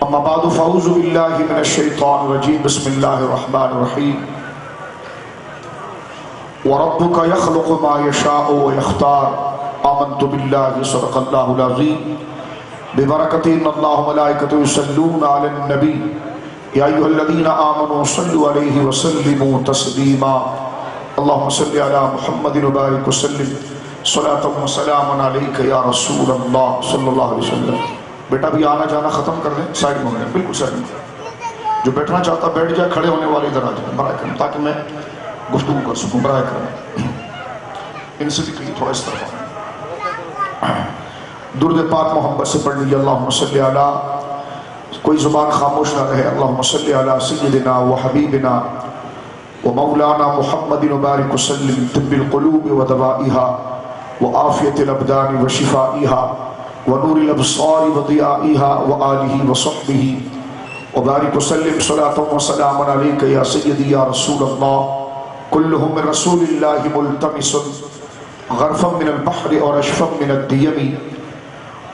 اما بعد فاعوذ باللہ من الشیطان الرجیم بسم اللہ الرحمن الرحیم وَرَبُّكَ يَخْلُقُ مَا يَشَاءُ وَيَخْتَارُ آمَنْتُ بِاللَّهِ صدق اللہ العظیم ببرکتہ ان اللہ ملائکۃ یصلون علی النبی یا ایھا الذین آمنوا صلوا علیہ وسلموا تسلیما اللہم صل علی محمد وبارک وسلم صلاۃ وسلام علیک یا رسول اللہ صلی اللہ علیہ وسلم۔ بیٹا بھی آنا جانا ختم کر دیں، سائڈ میں ہو جائیں، بالکل سائڈ میں۔ جو بیٹھنا چاہتا بیٹھ جائے، کھڑے ہونے والے ادھر آ جائیں برائے کرم، تاکہ میں گفتگو کر سکوں برائے کرم۔ ان سے بھی کہیں تھوڑا اس طرح درود پاک محمد سے پڑھ لیجیے۔ اللہم صلی علی، کوئی زبان خاموش نہ رہے، اللہم صلی علی سیدنا و حبیبنا و مولانا محمد وبارک وسلم طب القلوب و دوائها و عافیت الابدان و شفائها و نور الابصار و ضیائها و آلہ و صحبہ وبارک وسلم صلاۃ و سلام علیک یا سیدی یا رسول اللہ کلہم من رسول اللہ ملتمس غرفا من البحر اور اشفا من الدیم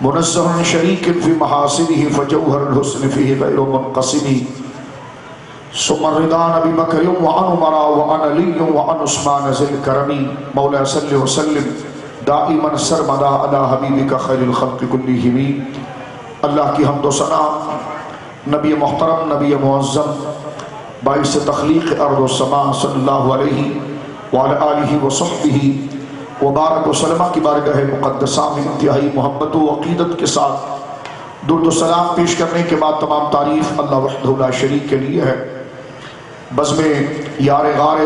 منزہ شریک فی محاسنہ فجوہر الحسن فیہ غیر منقسم ثم الرضان ابی بکر وعن عمر وعن علی وعن عثمان ذی الکرم مولا صلی وسلم دائما سرمدا علی حبیبک خیر الخلق کلہم۔ اللہ کی حمد و ثنا نبی محترم، نبی معظم، باعث تخلیق ارض و سما صلی اللہ علیہ وعلی آلہ وصحبہ وبارک وسلم کی بارگاہ مقدسہ میں انتہائی محبت و عقیدت کے ساتھ درود و سلام پیش کرنے کے بعد تمام تعریف اللہ وحدہ لا شریک کے لیے ہے۔ بزم یار غار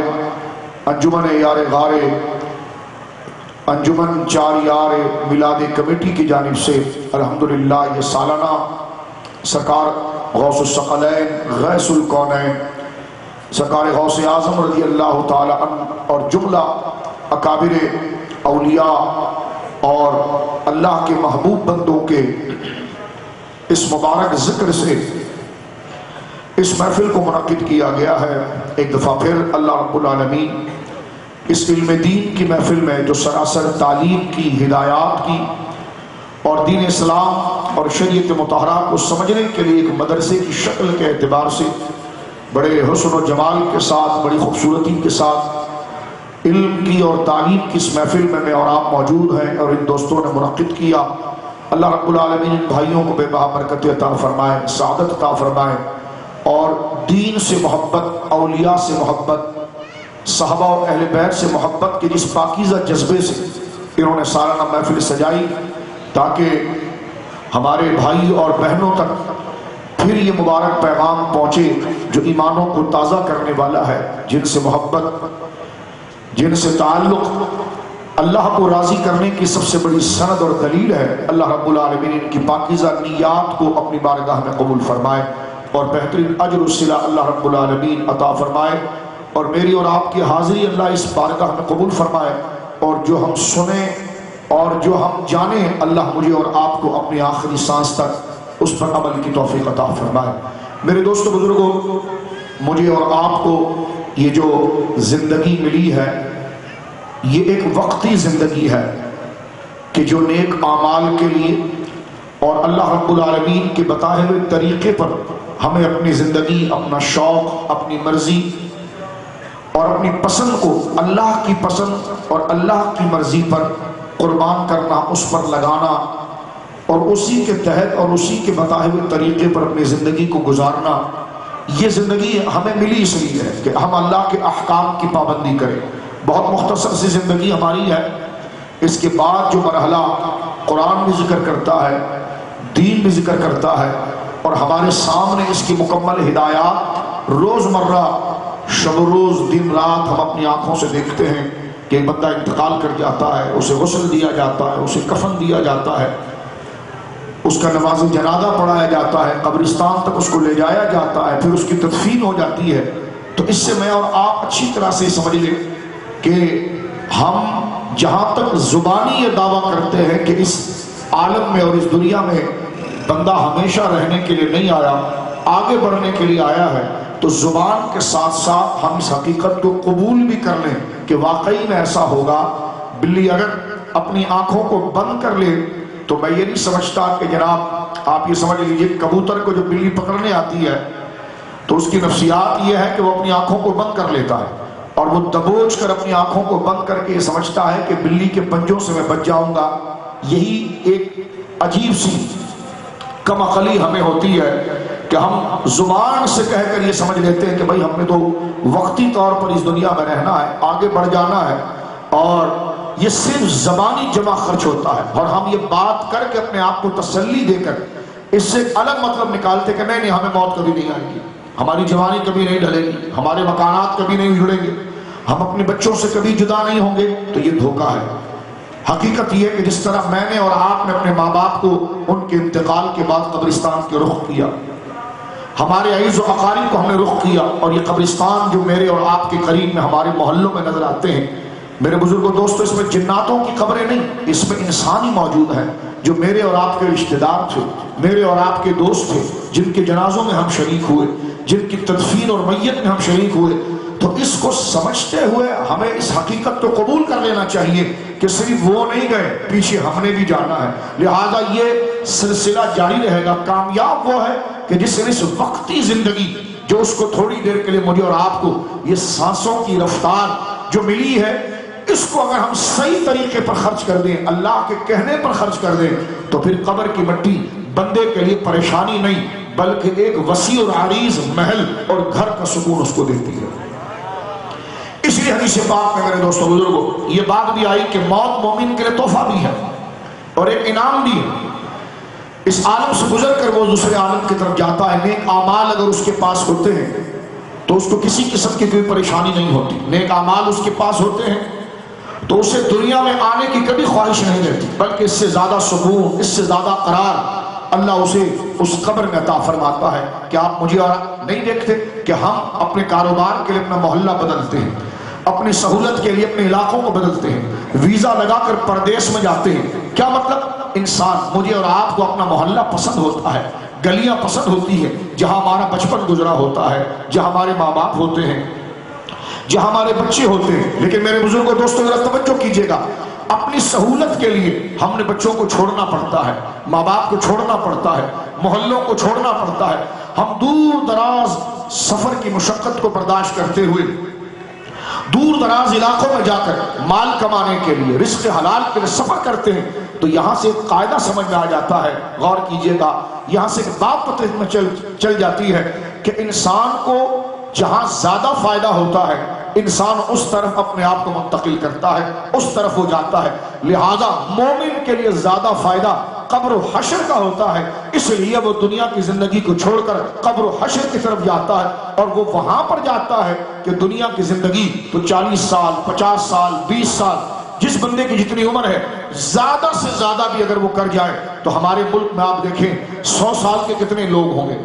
انجمن یار غار انجمن چار یار میلاد کمیٹی کی جانب سے الحمدللہ یہ سالانہ سرکار غوث الثقلین غیث الکونین سرکار غوث اعظم رضی اللہ تعالی عنہ اور جملہ اکابر اولیاء اور اللہ کے محبوب بندوں کے اس مبارک ذکر سے اس محفل کو منعقد کیا گیا ہے۔ ایک دفعہ پھر اللہ رب العالمین اس علم دین کی محفل میں جو سراسر تعلیم کی، ہدایات کی اور دین اسلام اور شریعت مطہرہ کو سمجھنے کے لیے ایک مدرسے کی شکل کے اعتبار سے بڑے حسن و جمال کے ساتھ، بڑی خوبصورتی کے ساتھ علم کی اور تعلیم کی اس محفل میں اور آپ موجود ہیں اور ان دوستوں نے منعقد کیا۔ اللہ رب العالمین ان بھائیوں کو بے بہا برکت عطا فرمائے، سعادت عطا فرمائے اور دین سے محبت، اولیاء سے محبت، صحابہ و اہل بیت سے محبت کے جس پاکیزہ جذبے سے انہوں نے سالانہ محفل سجائی تاکہ ہمارے بھائی اور بہنوں تک پھر یہ مبارک پیغام پہنچے جو ایمانوں کو تازہ کرنے والا ہے، جن سے محبت، جن سے تعلق اللہ کو راضی کرنے کی سب سے بڑی سند اور دلیل ہے۔ اللہ رب العالمین ان کی پاکیزہ نیات کو اپنی بارگاہ میں قبول فرمائے اور بہترین اجر و صلہ اللہ رب العالمین عطا فرمائے اور میری اور آپ کی حاضری اللہ اس بارگاہ میں قبول فرمائے اور جو ہم سنیں اور جو ہم جانیں اللہ مجھے اور آپ کو اپنی آخری سانس تک اس پر عمل کی توفیق عطا فرمائے۔ میرے دوستو بزرگوں، مجھے اور آپ کو یہ جو زندگی ملی ہے یہ ایک وقتی زندگی ہے کہ جو نیک اعمال کے لیے اور اللہ رب العالمین کے بتائے ہوئے طریقے پر ہمیں اپنی زندگی، اپنا شوق، اپنی مرضی اور اپنی پسند کو اللہ کی پسند اور اللہ کی مرضی پر قربان کرنا، اس پر لگانا اور اسی کے تحت اور اسی کے بتائے ہوئے طریقے پر اپنی زندگی کو گزارنا، یہ زندگی ہمیں ملی اس لیے ہے کہ ہم اللہ کے احکام کی پابندی کریں۔ بہت مختصر سی زندگی ہماری ہے، اس کے بعد جو مرحلہ قرآن بھی ذکر کرتا ہے، دین بھی ذکر کرتا ہے اور ہمارے سامنے اس کی مکمل ہدایات روزمرہ شب و روز دن رات ہم اپنی آنکھوں سے دیکھتے ہیں کہ ایک بندہ انتقال کر جاتا ہے، اسے غسل دیا جاتا ہے، اسے کفن دیا جاتا ہے، اس کا نماز جنازہ پڑھایا جاتا ہے، قبرستان تک اس کو لے جایا جاتا ہے، پھر اس کی تدفین ہو جاتی ہے۔ تو اس سے میں اور آپ اچھی طرح سے سمجھ لیں کہ ہم جہاں تک زبانی یہ دعویٰ کرتے ہیں کہ اس عالم میں اور اس دنیا میں بندہ ہمیشہ رہنے کے لیے نہیں آیا، آگے بڑھنے کے لیے آیا ہے، تو زبان کے ساتھ ساتھ ہم اس حقیقت کو قبول بھی کر لیں کہ واقعی میں ایسا ہوگا۔ بلی اگر اپنی آنکھوں کو بند کر لے تو میں یہ نہیں سمجھتا کہ جناب آپ یہ سمجھ لیجئے کبوتر کو جو بلی پکڑنے آتی ہے تو اس کی نفسیات یہ ہے کہ وہ اپنی آنکھوں کو بند کر لیتا ہے اور وہ دبوچ کر اپنی آنکھوں کو بند کر کے یہ سمجھتا ہے کہ بلی کے پنجوں سے میں بچ جاؤں گا. یہی ایک عجیب سی کم عقلی ہمیں ہوتی ہے کہ ہم زبان سے کہہ کر یہ سمجھ لیتے ہیں کہ بھائی ہم نے تو وقتی طور پر اس دنیا میں رہنا ہے، آگے بڑھ جانا ہے، اور یہ صرف زبانی جمع خرچ ہوتا ہے. اور ہم یہ بات کر کے اپنے آپ کو تسلی دے کر اس سے الگ مطلب نکالتے کہ نہیں ہمیں موت کبھی نہیں آئے گی، ہماری جوانی کبھی نہیں ڈھلے گی، ہمارے مکانات کبھی نہیں جڑیں گے، ہم اپنے بچوں سے کبھی جدا نہیں ہوں گے. تو یہ دھوکہ ہے. حقیقت یہ ہے کہ جس طرح میں نے اور آپ نے اپنے ماں باپ کو ان کے انتقال کے بعد قبرستان کے رخ کیا، ہمارے عزیز و اقارب کو ہم نے رخ کیا، اور یہ قبرستان جو میرے اور آپ کے قریب میں ہمارے محلوں میں نظر آتے ہیں، میرے بزرگوں دوستوں، اس میں جناتوں کی قبریں نہیں، اس میں انسانی موجود ہیں جو میرے اور آپ کے رشتہ دار تھے، میرے اور آپ کے دوست تھے، جن کے جنازوں میں ہم شریک ہوئے، جن کی تدفین اور میت میں ہم شریک ہوئے. تو اس کو سمجھتے ہوئے ہمیں اس حقیقت کو قبول کر لینا چاہیے کہ صرف وہ نہیں گئے، پیچھے ہم نے بھی جانا ہے. لہذا یہ سلسلہ جاری رہے گا. کامیاب وہ ہے کہ جس نے اس وقتی زندگی جو اس کو تھوڑی دیر کے لیے مجھے اور آپ کو یہ سانسوں کی رفتار جو ملی ہے، اس کو اگر ہم صحیح طریقے پر خرچ کر دیں، اللہ کے کہنے پر خرچ کر دیں، تو پھر قبر کی مٹی بندے کے لیے پریشانی نہیں بلکہ ایک وسیع اور عریض محل اور گھر کا سکون اس کو دیتی ہے. اس لیے حدیث پاک میں میرے دوستوں بزرگوں یہ بات بھی آئی کہ موت مومن کے لیے تحفہ بھی ہے اور ایک انعام بھی ہے. اس عالم سے گزر کر وہ دوسرے عالم کی طرف جاتا ہے. نیک اعمال اگر اس کے پاس ہوتے ہیں تو اس کو کسی قسم کی کوئی پریشانی نہیں ہوتی. نیک اعمال اس کے پاس ہوتے ہیں تو اسے دنیا میں آنے کی کبھی خواہش نہیں رہتی، بلکہ اس سے زیادہ سکون، اس سے زیادہ قرار اللہ اسے اس قبر میں عطا فرماتا ہے. کہ آپ مجھے اور نہیں دیکھتے کہ ہم اپنے کاروبار کے لیے اپنا محلہ بدلتے ہیں، اپنی سہولت کے لیے اپنے علاقوں کو بدلتے ہیں، ویزا لگا کر پردیس میں جاتے ہیں. کیا مطلب؟ انسان، مجھے اور آپ کو اپنا محلہ پسند ہوتا ہے، گلیاں پسند ہوتی ہے جہاں ہمارا بچپن گزرا ہوتا ہے، جہاں ہمارے ماں باپ ہوتے ہیں، جہاں ہمارے بچے ہوتے ہیں. لیکن میرے بزرگوں دوستوں ذرا توجہ کیجئے گا، اپنی سہولت کے لیے ہم نے بچوں کو چھوڑنا پڑتا ہے، ماں باپ کو چھوڑنا پڑتا ہے، محلوں کو چھوڑنا پڑتا ہے. ہم دور دراز سفر کی مشقت کو برداشت کرتے ہوئے دور دراز علاقوں میں جا کر مال کمانے کے لیے، رزق حلال کے لیے سفر کرتے ہیں. تو یہاں سے ایک قاعدہ سمجھ میں آ جاتا ہے، غور کیجئے گا، یہاں سے ایک بات پتہ میں چل جاتی ہے کہ انسان کو جہاں زیادہ فائدہ ہوتا ہے انسان اس طرف اپنے آپ کو منتقل کرتا ہے، اس طرف وہ جاتا ہے. لہذا مومن کے لیے زیادہ فائدہ قبر و حشر کا ہوتا ہے، اس لیے وہ دنیا کی زندگی کو چھوڑ کر قبر و حشر کی طرف جاتا ہے. اور وہ وہاں پر جاتا ہے کہ دنیا کی زندگی تو 40 سال 50 سال 20 سال جس بندے کی جتنی عمر ہے، زیادہ سے زیادہ بھی اگر وہ کر جائے تو ہمارے ملک میں آپ دیکھیں 100 سال کے کتنے لوگ ہوں گے،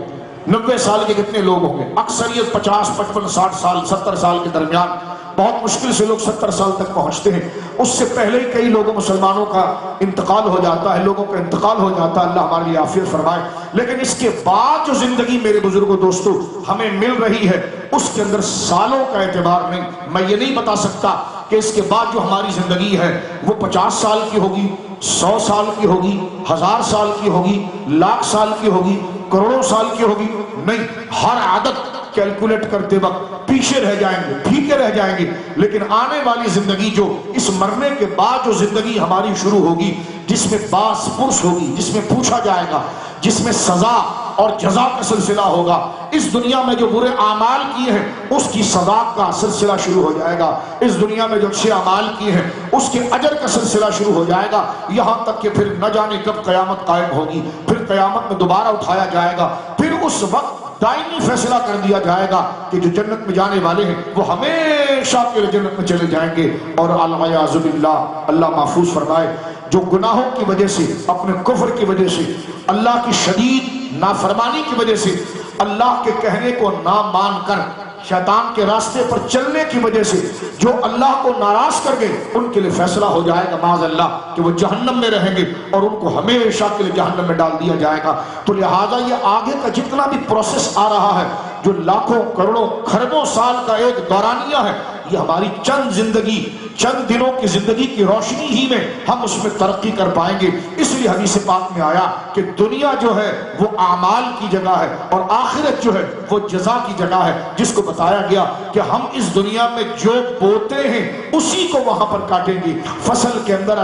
90 سال کے کتنے لوگ ہوں گے. اکثریت 50 55 60 سال 70 سال کے درمیان، بہت مشکل سے لوگ 70 سال تک پہنچتے ہیں. اس سے پہلے ہی کئی لوگوں مسلمانوں کا انتقال ہو جاتا ہے، لوگوں کا انتقال ہو جاتا ہے. اللہ ہمارے لیے عافیت فرمائے. لیکن اس کے بعد جو زندگی میرے بزرگوں دوستوں ہمیں مل رہی ہے اس کے اندر سالوں کا اعتبار نہیں. میں یہ نہیں بتا سکتا کہ اس کے بعد جو ہماری زندگی ہے وہ 50 سال کی ہوگی، 100 سال کی ہوگی، 1000 سال کی ہوگی، لاکھ سال کی ہوگی، کروڑوں سال کی ہوگی. نہیں، ہر عادت کیلکولیٹ کرتے وقت پیچھے رہ جائیں گے، پھیکے رہ جائیں گے. لیکن آنے والی زندگی جو اس مرنے کے بعد جو زندگی ہماری شروع ہوگی، جس میں باس پرس ہوگی، جس میں پوچھا جائے گا، جس میں سزا اور جزا کا سلسلہ ہوگا. اس دنیا میں جو برے اعمال کیے ہیں اس کی سزا کا سلسلہ شروع ہو جائے گا، اس دنیا میں جو اچھے اعمال کیے ہیں اس کے اجر کا سلسلہ شروع ہو جائے گا. یہاں تک کہ پھر نہ جانے کب قیامت قائم ہوگی، پھر قیامت میں دوبارہ اٹھایا جائے گا. پھر اس وقت دائمی فیصلہ کر دیا جائے گا کہ جو جنت میں جانے والے ہیں وہ ہمیشہ کے لیے جنت میں چلے جائیں گے. اور العیاذ باللہ، اللہ محفوظ فرمائے، جو گناہوں کی وجہ سے، اپنے کفر کی وجہ سے، اللہ کی شدید نافرمانی کی وجہ سے، اللہ کے کہنے کو نہ مان کر شیطان کے راستے پر چلنے کی وجہ سے جو اللہ کو ناراض کر گئے، ان کے لیے فیصلہ ہو جائے گا معاذ اللہ کہ وہ جہنم میں رہیں گے اور ان کو ہمیشہ کے لیے جہنم میں ڈال دیا جائے گا. تو لہٰذا یہ آگے کا جتنا بھی پروسیس آ رہا ہے جو لاکھوں کروڑوں خربوں سال کا ایک دورانیہ ہے، یہ ہماری چند زندگی چند دنوں کی زندگی کی روشنی ہی میں ہم اس میں ترقی کر پائیں گے۔ اس لیے حدیث پاک میں آیا کہ دنیا جو ہے وہ اعمال کی جگہ ہے اور آخرت جو ہے وہ جزا کی جگہ ہے، جس کو بتایا گیا کہ ہم اس دنیا میں جو بوتے ہیں اسی کو وہاں پر کاٹیں گے۔ فصل کے اندر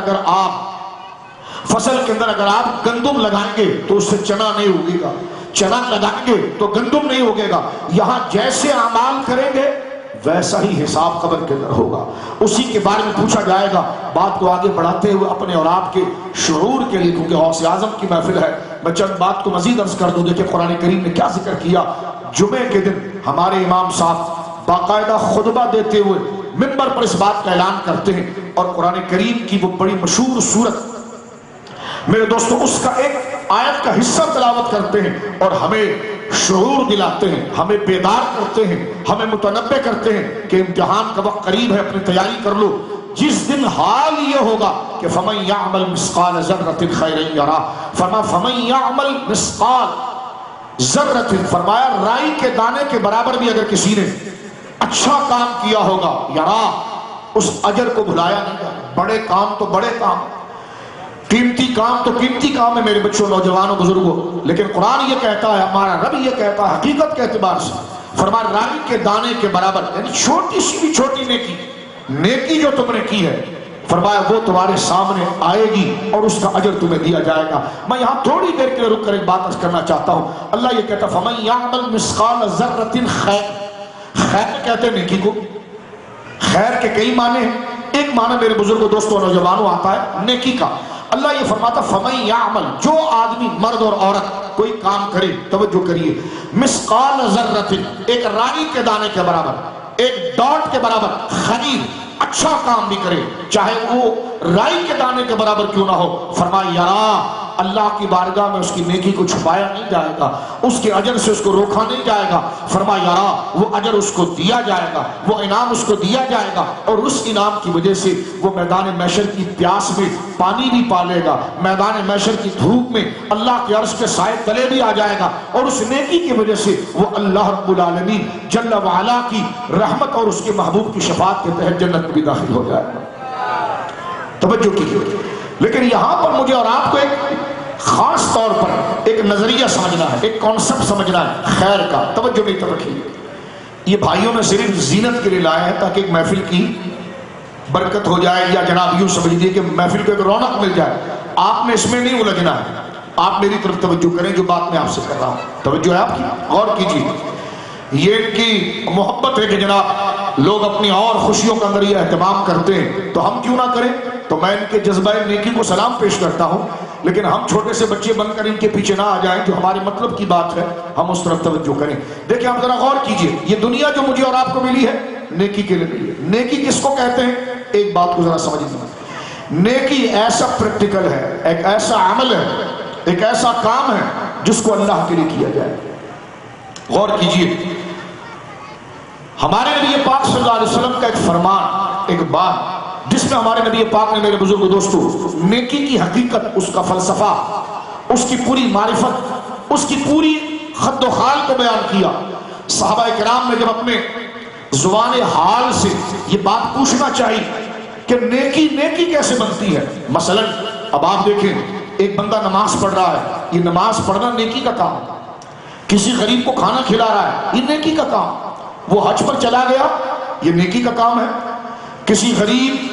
اگر آپ گندم لگائیں گے تو اس سے چنا نہیں اگے گا، چنا لگائیں گے تو گندم نہیں اگے گا۔ یہاں جیسے اعمال کریں گے ویسا ہی حساب قبر کے اندر ہوگا، اسی کے بارے میں پوچھا جائے گا۔ بات کو آگے بڑھاتے ہوئے اپنے اور آپ کے شعور کے لیے، کیونکہ غوث اعظم کی محفل ہے، میں چند بات کو مزید عرض کر دوں۔ دیکھیں قرآن کریم نے کیا ذکر کیا۔ جمعے کے دن ہمارے امام صاحب باقاعدہ خطبہ دیتے ہوئے منبر پر اس بات کا اعلان کرتے ہیں، اور قرآن کریم کی وہ بڑی مشہور سورت میرے دوستو اس کا ایک آیت کا حصہ تلاوت کرتے ہیں اور ہمیں شعور دلاتے ہیں، ہمیں بیدار کرتے ہیں، ہمیں متنبہ کرتے ہیں کہ امتحان کا وقت قریب ہے، اپنی تیاری کر لو۔ جس دن حال یہ ہوگا کہ فَمَن يَعْمَلْ مِثْقَالَ ذَرَّةٍ خَيْرًا يَرَهُ، فَمَن يَعْمَلْ مِثْقَالَ ذَرَّةٍ، فرمایا رائی کے دانے کے برابر بھی اگر کسی نے اچھا کام کیا ہوگا، یرا، اس اجر کو بھلایا نہیں جائے۔ بڑے کام تو بڑے کام، قیمتی کام تو قیمتی کام ہے میرے بچوں، نوجوانوں، بزرگوں، لیکن قرآن یہ کہتا ہے، ہمارا رب یہ کہتا ہے حقیقت کے اعتبار سے، فرمایا رائی کے دانے کے برابر، یعنی چھوٹی سی بھی چھوٹی نیکی جو تم نے کی ہے، فرمایا وہ تمہارے سامنے آئے گی اور اس کا اجر تمہیں دیا جائے گا۔ میں یہاں تھوڑی دیر کے لیے رک کر ایک بات عرض کرنا چاہتا ہوں۔ اللہ یہ کہتا ہے فَمَن يَعْمَلْ مِثْقَالَ ذَرَّةٍ خَيْرًا، خیر کہتے ہیں نیکی کو۔ خیر کے کئی معنی ہیں، ایک معنی میرے بزرگوں، دوستوں، نوجوانوں آتا ہے نیکی کا۔ اللہ یہ فرماتا فَمَن يَعْمَلْ، جو آدمی، مرد اور عورت، کوئی کام کرے، توجہ کریے، مِثْقَالَ ذَرَّةٍ، ایک رائی کے دانے کے برابر، ایک ڈاٹ کے برابر، خیر، اچھا کام بھی کرے، چاہے وہ رائی کے دانے کے برابر کیوں نہ ہو، فرمایا یرا، اللہ کی بارگاہ میں اس کی نیکی کو چھپایا نہیں جائے گا، اس کے اجر سے اس کو روکا نہیں جائے گا، فرمایا یرا، وہ اجر اس کو دیا جائے گا، وہ انعام اس کو دیا جائے گا، اور اس انعام کی وجہ سے وہ میدان محشر کی پیاس میں پانی بھی پالے گا، میدان محشر کی دھوپ میں اللہ کے عرش کے سائے تلے بھی آ جائے گا، اور اس نیکی کی وجہ سے وہ اللہ رب العالمین جل وعلا کی رحمت اور اس کے محبوب کی شفاعت کے تحت جنت میں بھی داخل ہو جائے گا۔ توجہ کیجیے، لیکن یہاں پر مجھے اور آپ کو ایک خاص طور پر ایک نظریہ سمجھنا ہے، ایک کانسیپٹ سمجھنا ہے خیر کا۔ توجہ نہیں تو رکھیے، یہ بھائیوں نے صرف زینت کے لیے لائے ہیں تاکہ ایک محفل کی برکت ہو جائے، یا جناب یوں سمجھ لیجیے کہ محفل کو ایک رونق مل جائے۔ آپ نے اس میں نہیں الجھنا ہے، آپ میری طرف توجہ کریں، جو بات میں آپ سے کر رہا ہوں توجہ ہے آپ کی، غور کیجیے۔ یہ ان کی محبت ہے کہ جناب لوگ اپنی اور خوشیوں کے اندر یہ اہتمام کرتے ہیں، تو ہم کیوں نہ کریں؟ تو میں ان کے جذبہ نیکی کو سلام پیش کرتا ہوں، لیکن ہم چھوٹے سے بچے بن کر ان کے پیچھے نہ آ جائیں، جو ہمارے مطلب کی بات ہے ہم اس طرف توجہ کریں۔ دیکھیں آپ ذرا غور کیجئے، یہ دنیا جو مجھے اور آپ کو ملی ہے نیکی کے لیے ملی ہے۔ نیکی کس کو کہتے ہیں؟ ایک بات کو ذرا سمجھ لیجیے، نیکی ایسا پریکٹیکل ہے، ایک ایسا عمل ہے، ایک ایسا کام ہے جس کو اللہ کے لیے کیا جائے۔ غور کیجئے، ہمارے نبی پاک صلی اللہ علیہ وسلم کا ایک فرمان، ایک بات جس میں ہمارے نبی پاک نے میرے بزرگ دوستو نیکی کی حقیقت، اس کا فلسفہ، اس کی پوری معرفت، اس کی پوری خد و خال کو بیان کیا۔ صحابہ کرام نے جب اپنے زبان حال سے یہ بات پوچھنا چاہیے کہ نیکی کیسے بنتی ہے، مثلا اب آپ دیکھیں ایک بندہ نماز پڑھ رہا ہے، یہ نماز پڑھنا نیکی کا کام ہے۔ کسی غریب کو کھانا کھلا رہا ہے، یہ نیکی کا کام۔ وہ حج پر چلا گیا، یہ نیکی کا کام ہے۔ کسی غریب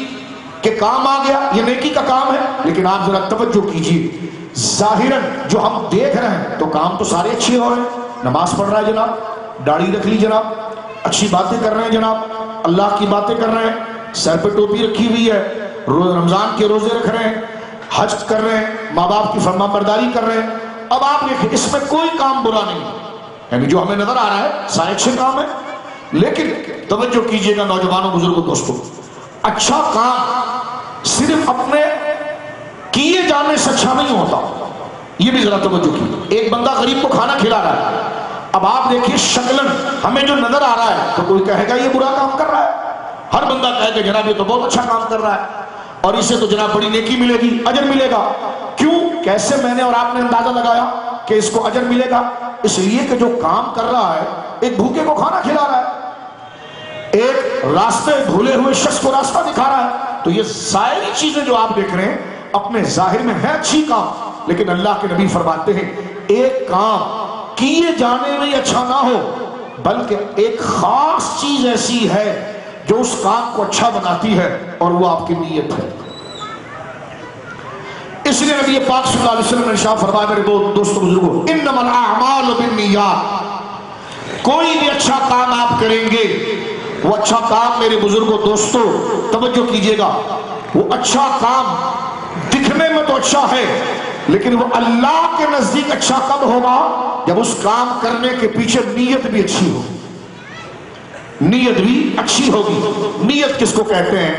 کے کام آ گیا، یہ نیکی کا کام ہے۔ لیکن آپ ذرا توجہ کیجئے، ظاہراً جو ہم دیکھ رہے ہیں تو کام تو سارے اچھے ہو رہے ہیں، نماز پڑھ رہا ہے جناب، داڑھی رکھ لی جناب، اچھی باتیں کر رہے ہیں جناب، اللہ کی باتیں کر رہے ہیں، سر پہ ٹوپی رکھی ہوئی ہے، رمضان کے روزے رکھ رہے ہیں، حج کر رہے ہیں، ماں باپ کی فرما برداری کر رہے ہیں۔ اب آپ دیکھیں اس میں کوئی کام برا نہیں ہے، یعنی جو ہمیں نظر آ رہا ہے سارے اچھے کام ہے۔ لیکن توجہ کیجئے گا نوجوانوں، بزرگوں، دوستوں، اچھا کام صرف اپنے کیے جانے سے اچھا نہیں ہوتا، یہ بھی ذرا توجہ کیجئے۔ ایک بندہ غریب کو کھانا کھلا رہا ہے، اب آپ دیکھیے شکلاً ہمیں جو نظر آ رہا ہے تو کوئی کہے گا یہ برا کام کر رہا ہے، ہر بندہ کہے گا جناب یہ تو بہت اچھا کام کر رہا ہے اور اسے تو جناب بڑی نیکی ملے گی، اجر ملے گا۔ کیوں؟ کیسے میں نے اور آپ نے اندازہ لگایا کہ اس کو اجر ملے گا؟ اس لیے کہ جو کام کر رہا ہے ایک بھوکے کو کھانا کھلا رہا ہے، ایک راستے بھولے ہوئے شخص کو راستہ دکھا رہا ہے. تو یہ ظاہری چیزیں جو آپ دیکھ رہے ہیں اپنے ظاہر میں ہیں اچھی کام، لیکن اللہ کے نبی فرماتے ہیں ایک کام کیے جانے میں اچھا نہ ہو، بلکہ ایک خاص چیز ایسی ہے جو اس کام کو اچھا بناتی ہے، اور وہ آپ کی نیت ہے. اس لیے نبی پاک صلی اللہ علیہ وسلم نے ارشاد فرمایا میرے دوستو بزرگوں، انما الاعمال بالنیات، کوئی بھی اچھا کام آپ کریں گے، وہ اچھا کام میرے بزرگوں دوستو توجہ کیجئے گا، وہ اچھا کام دکھنے میں تو اچھا ہے لیکن وہ اللہ کے نزدیک اچھا کب ہوگا؟ جب اس کام کرنے کے پیچھے نیت بھی اچھی ہوگی. نیت بھی اچھی ہوگی. نیت کس کو کہتے ہیں؟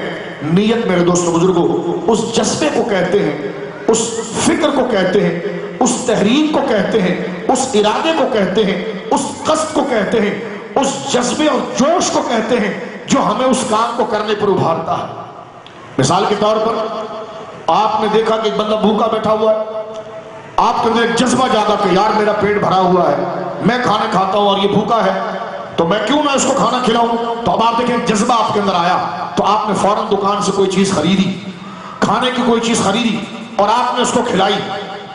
نیت میرے دوستو بزرگوں اس جذبے کو کہتے ہیں، اس فکر کو کہتے ہیں، اس تحریک کو کہتے ہیں، اس ارادے کو کہتے ہیں، اس قصد کو کہتے ہیں، اس جذبے اور جوش کو کہتے ہیں جو ہمیں اس کام کو کرنے پر ابھارتا ہے. مثال کے طور پر آپ نے دیکھا کہ ایک بندہ بھوکا بیٹھا ہوا ہے، آپ کے اندر ایک جذبہ جاگا کہ یار میرا پیٹ بھرا ہوا ہے، میں کھانا کھاتا ہوں اور یہ بھوکا ہے تو میں کیوں نہ اس کو کھانا کھلاؤں. تو اب آپ دیکھیں جذبہ آپ کے اندر آیا تو آپ نے فوراً دکان سے کوئی چیز خریدی، کھانے کی کوئی چیز خریدی اور آپ نے اس کو کھلائی.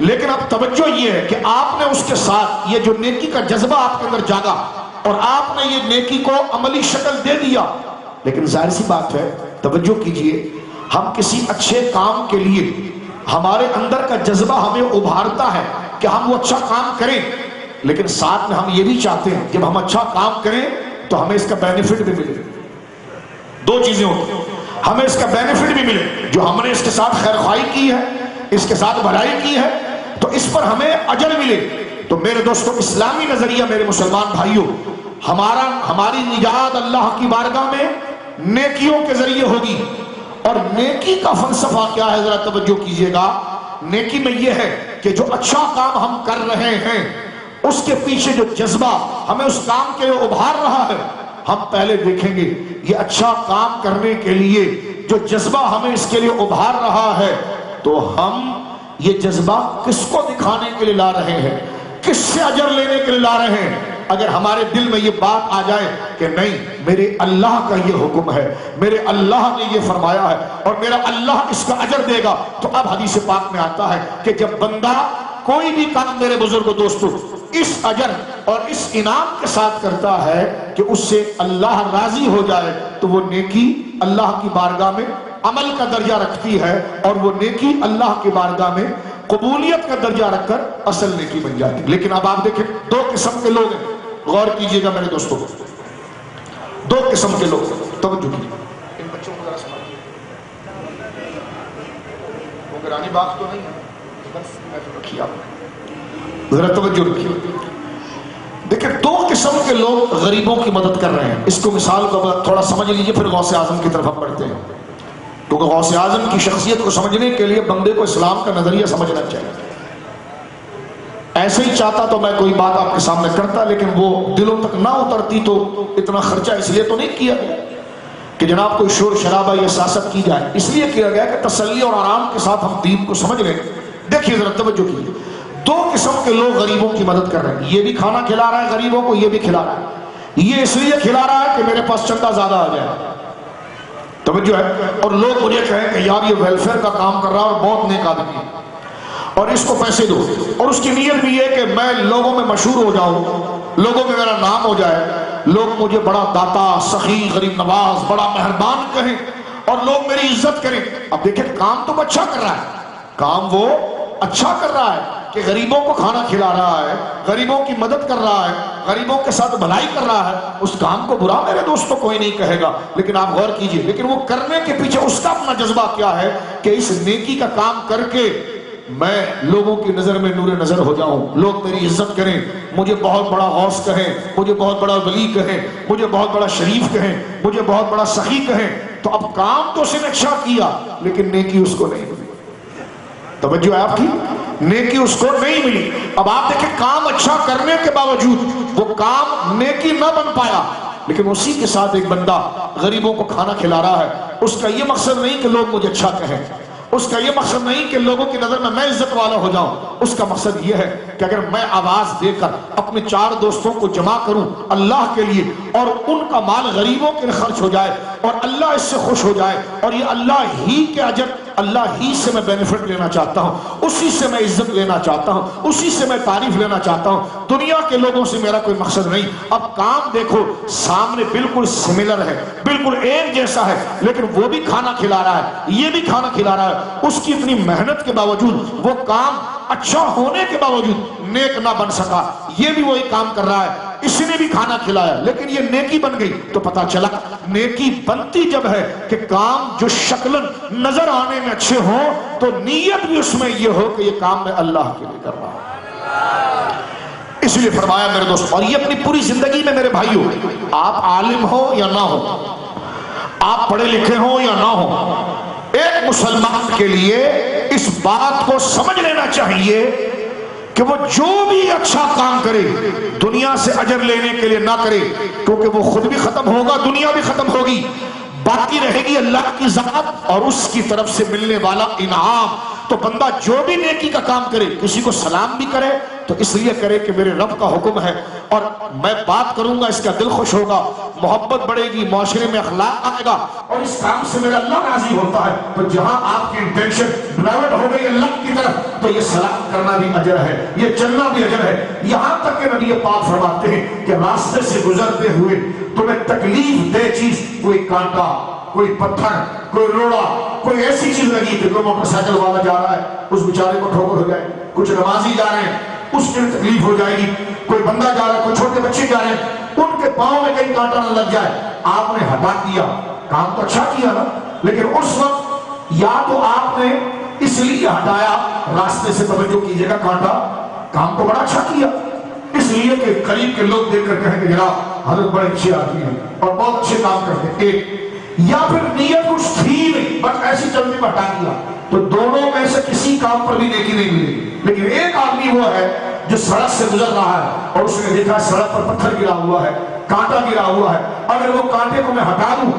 لیکن اب توجہ یہ ہے کہ آپ نے اس کے ساتھ یہ جو نیکی کا جذبہ آپ کے اندر جاگا اور آپ نے یہ نیکی کو عملی شکل دے دیا. لیکن ظاہر سی بات ہے توجہ کیجئے، ہم کسی اچھے کام کے لیے ہمارے اندر کا جذبہ ہمیں ابھارتا ہے کہ ہم وہ اچھا کام کریں، لیکن ساتھ میں ہم یہ بھی چاہتے ہیں جب ہم اچھا کام کریں تو ہمیں اس کا بینیفٹ بھی ملے. دو چیزیں ہوتی ہیں، ہمیں اس کا بینیفٹ بھی ملے، جو ہم نے اس کے ساتھ خیر خواہی کی ہے، اس کے ساتھ بھلائی کی ہے تو اس پر ہمیں اجر ملے. تو میرے دوستو اسلامی نظریہ میرے مسلمان بھائیوں، ہماری نجات اللہ کی بارگاہ میں نیکیوں کے ذریعے ہوگی. اور نیکی کا فلسفہ کیا ہے ذرا توجہ کیجئے گا. نیکی میں یہ ہے کہ جو اچھا کام ہم کر رہے ہیں اس کے پیچھے جو جذبہ ہمیں اس کام کے لیے ابھار رہا ہے، ہم پہلے دیکھیں گے یہ اچھا کام کرنے کے لیے جو جذبہ ہمیں اس کے لیے ابھار رہا ہے تو ہم یہ جذبہ کس کو دکھانے کے لیے لا رہے ہیں، کس سے اجر لینے کے لیے لا رہے ہیں. اگر ہمارے دل میں یہ بات آ جائے کہ نہیں میرے اللہ کا یہ حکم ہے، میرے اللہ نے یہ فرمایا ہے اور میرا اللہ اس کا اجر دے گا، تو اب حدیث پاک میں آتا ہے کہ جب بندہ کوئی بھی کام میرے بزرگ دوستو اس اجر اور اس انعام کے ساتھ کرتا ہے کہ اس سے اللہ راضی ہو جائے تو وہ نیکی اللہ کی بارگاہ میں عمل کا درجہ رکھتی ہے اور وہ نیکی اللہ کی بارگاہ میں قبولیت کا درجہ رکھ کر اصل نیکی بن جاتی. لیکن اب آپ دیکھیں دو قسم کے لوگ ہیں، غور کیجئے گا میرے دوستوں، دو قسم کے لوگ، توجہ کیجئے. ان بچوں کو ذرا سمجھیے، وہ گرانی بات تو نہیں ہے، بس رکھیے آپ ذرا توجہ رکھیے. دیکھیں دو قسم کے لوگ غریبوں کی مدد کر رہے ہیں. اس کو مثال کو تھوڑا سمجھ لیجئے پھر غوث اعظم کی طرف ہم بڑھتے ہیں، کیونکہ غوث اعظم کی شخصیت کو سمجھنے کے لیے بندے کو اسلام کا نظریہ سمجھنا چاہیے. ایسے ہی چاہتا تو میں کوئی بات آپ کے سامنے کرتا لیکن وہ دلوں تک نہ اترتی، تو اتنا خرچہ اس لیے تو نہیں کیا گیا کہ جناب کوئی شور شرابہ یا سیاست کی جائے، اس لیے کیا گیا کہ تسلی اور آرام کے ساتھ ہم دین کو سمجھ لیں. دیکھیے ذرا توجہ کیجیے، دو قسم کے لوگ غریبوں کی مدد کر رہے ہیں. یہ بھی کھانا کھلا رہا ہے غریبوں کو، یہ بھی کھلا رہا ہے. یہ اس لیے کھلا رہا ہے کہ میرے پاس چندہ زیادہ آ جائے، توجہ ہے. اور لوگ مجھے کہیں کہ یار یہ ویلفیئر کا کام کر رہا ہے اور بہت نیک آدمی ہے اور اس کو پیسے دو، اور اس کی نیت بھی یہ کہ میں لوگوں میں مشہور ہو جاؤں، لوگوں میں میرا نام ہو جائے، لوگ مجھے بڑا داتا، سخی، غریب نواز، بڑا مہربان کہیں اور لوگ میری عزت کریں. اب دیکھیں کام تو اچھا کر رہا ہے، کام وہ اچھا کر رہا ہے کہ غریبوں کو کھانا کھلا رہا ہے، غریبوں کی مدد کر رہا ہے، غریبوں کے ساتھ بھلائی کر رہا ہے. اس کام کو برا میرے دوستوں کوئی نہیں کہے گا، لیکن آپ غور کیجئے لیکن وہ کرنے کے پیچھے اس کا اپنا جذبہ کیا ہے کہ اس نیکی کا کام کر کے میں لوگوں کی نظر میں نور نظر ہو جاؤں، لوگ میری عزت کریں، مجھے بہت بڑا غوث کہیں، مجھے بہت بڑا ولی کہیں، مجھے بہت بڑا شریف کہیں، مجھے بہت بڑا سخی کہیں. تو اب کام تو اس نے اچھا کیا لیکن نیکی اس کو نہیں ملی. توجہ ہے آپ کی، نیکی اس کو نہیں ملی. اب آپ دیکھیں کام اچھا کرنے کے باوجود وہ کام نیکی نہ بن پایا، لیکن اسی کے ساتھ ایک بندہ غریبوں کو کھانا کھلا رہا ہے. اس کا یہ مقصد نہیں کہ لوگ مجھے اچھا کہیں، اس کا یہ مقصد نہیں کہ لوگوں کی نظر میں عزت والا ہو جاؤں، اس کا مقصد یہ ہے کہ اگر میں آواز دے کر اپنے 4 دوستوں کو جمع کروں اللہ کے لیے اور ان کا مال غریبوں کے لیے خرچ ہو جائے اور اللہ اس سے خوش ہو جائے اور یہ اللہ ہی کے اجر، اللہ ہی سے میں بینیفٹ لینا چاہتا ہوں، اسی سے میں عزت لینا چاہتا ہوں، اسی سے میں تعریف لینا چاہتا ہوں، دنیا کے لوگوں سے میرا کوئی مقصد نہیں۔ اب کام دیکھو سامنے بالکل سملر ہے، بالکل ایک جیسا ہے، لیکن وہ بھی کھانا کھلا رہا ہے، یہ بھی کھانا کھلا رہا ہے، اس کی اتنی محنت کے باوجود وہ کام اچھا ہونے کے باوجود نیک نہ بن سکا، یہ بھی وہی کام کر رہا ہے، اس نے بھی کھانا کھلایا لیکن یہ نیکی بن گئی۔ تو پتا چلا نیکی بنتی جب ہے کہ کام جو شکلاً نظر آنے میں اچھے ہوں تو نیت بھی اس میں یہ ہو کہ یہ کام میں اللہ کے لیے کر رہا ہوں۔ اس لیے فرمایا میرے دوست، اور یہ اپنی پوری زندگی میں میرے بھائیوں، آپ عالم ہو یا نہ ہو، آپ پڑھے لکھے ہوں یا نہ ہو، ایک مسلمان کے لیے اس بات کو سمجھ لینا چاہیے کہ وہ جو بھی اچھا کام کرے دنیا سے اجر لینے کے لیے نہ کرے، کیونکہ وہ خود بھی ختم ہوگا، دنیا بھی ختم ہوگی، باقی رہے گی اللہ کی ذات اور اس کی طرف سے ملنے والا انعام۔ تو بندہ جو بھی نیکی کا کام کرے، کسی کو سلام بھی کرے تو اس لیے کرے کہ میرے رب کا حکم ہے اور میں بات کروں گا، اس کا دل خوش ہوگا، محبت بڑھے گی، معاشرے میں اخلاق آئے گا اور اس کام سے میرا اللہ راضی ہوتا ہے۔ تو جہاں آپ کی انٹینشن ڈرائیورٹ ہو گئی اللہ کی طرف تو یہ سلام کرنا بھی اجر ہے، یہ چلنا بھی اجر ہے۔ یہاں تک کہ نبی پاک فرماتے ہیں کہ راستے سے گزرتے ہوئے تمہیں تکلیف دہ چیز، کوئی کانٹا، کوئی پتھر، کوئی روڑا، کوئی ایسی چیز لگی کہ کوئی موٹر سائیکل والا جا رہا ہے اس بیچارے کو ٹھوکر ہو جائے، کچھ نمازی جا رہے ہیں اس کے لیے تکلیف ہو جائے گی، کوئی بندہ جا رہا ہے، کوئی چھوٹے بچے جا رہے ہیں ان کے پاؤں میں کہیں کانٹا نہ لگ جائے، آپ نے ہٹا دیا، کام تو اچھا کیا نا، لیکن اس وقت یا تو آپ نے اس لیے ہٹایا، راستے سے توجہ کیجیے گا کانٹا، کام تو بڑا اچھا کیا، اس لیے کہ قریب کے لوگ دیکھ کر کہیں کہ جناب حضرت بڑے اچھے آدمی ہیں اور بہت اچھے کام کرتے ہیں، ایک یا پھر نیت کچھ تھی نہیں بس ایسی چلنے میں ہٹا دیا، تو دونوں میں سے کسی کام پر بھی نیکی نہیں ملے۔ لیکن ایک آدمی وہ ہے جو سڑک سے گزر رہا ہے اور اس نے دیکھا سڑک پر پتھر گرا ہوا ہے، کانٹا گرا ہوا ہے، اگر وہ کانٹے کو میں ہٹا دوں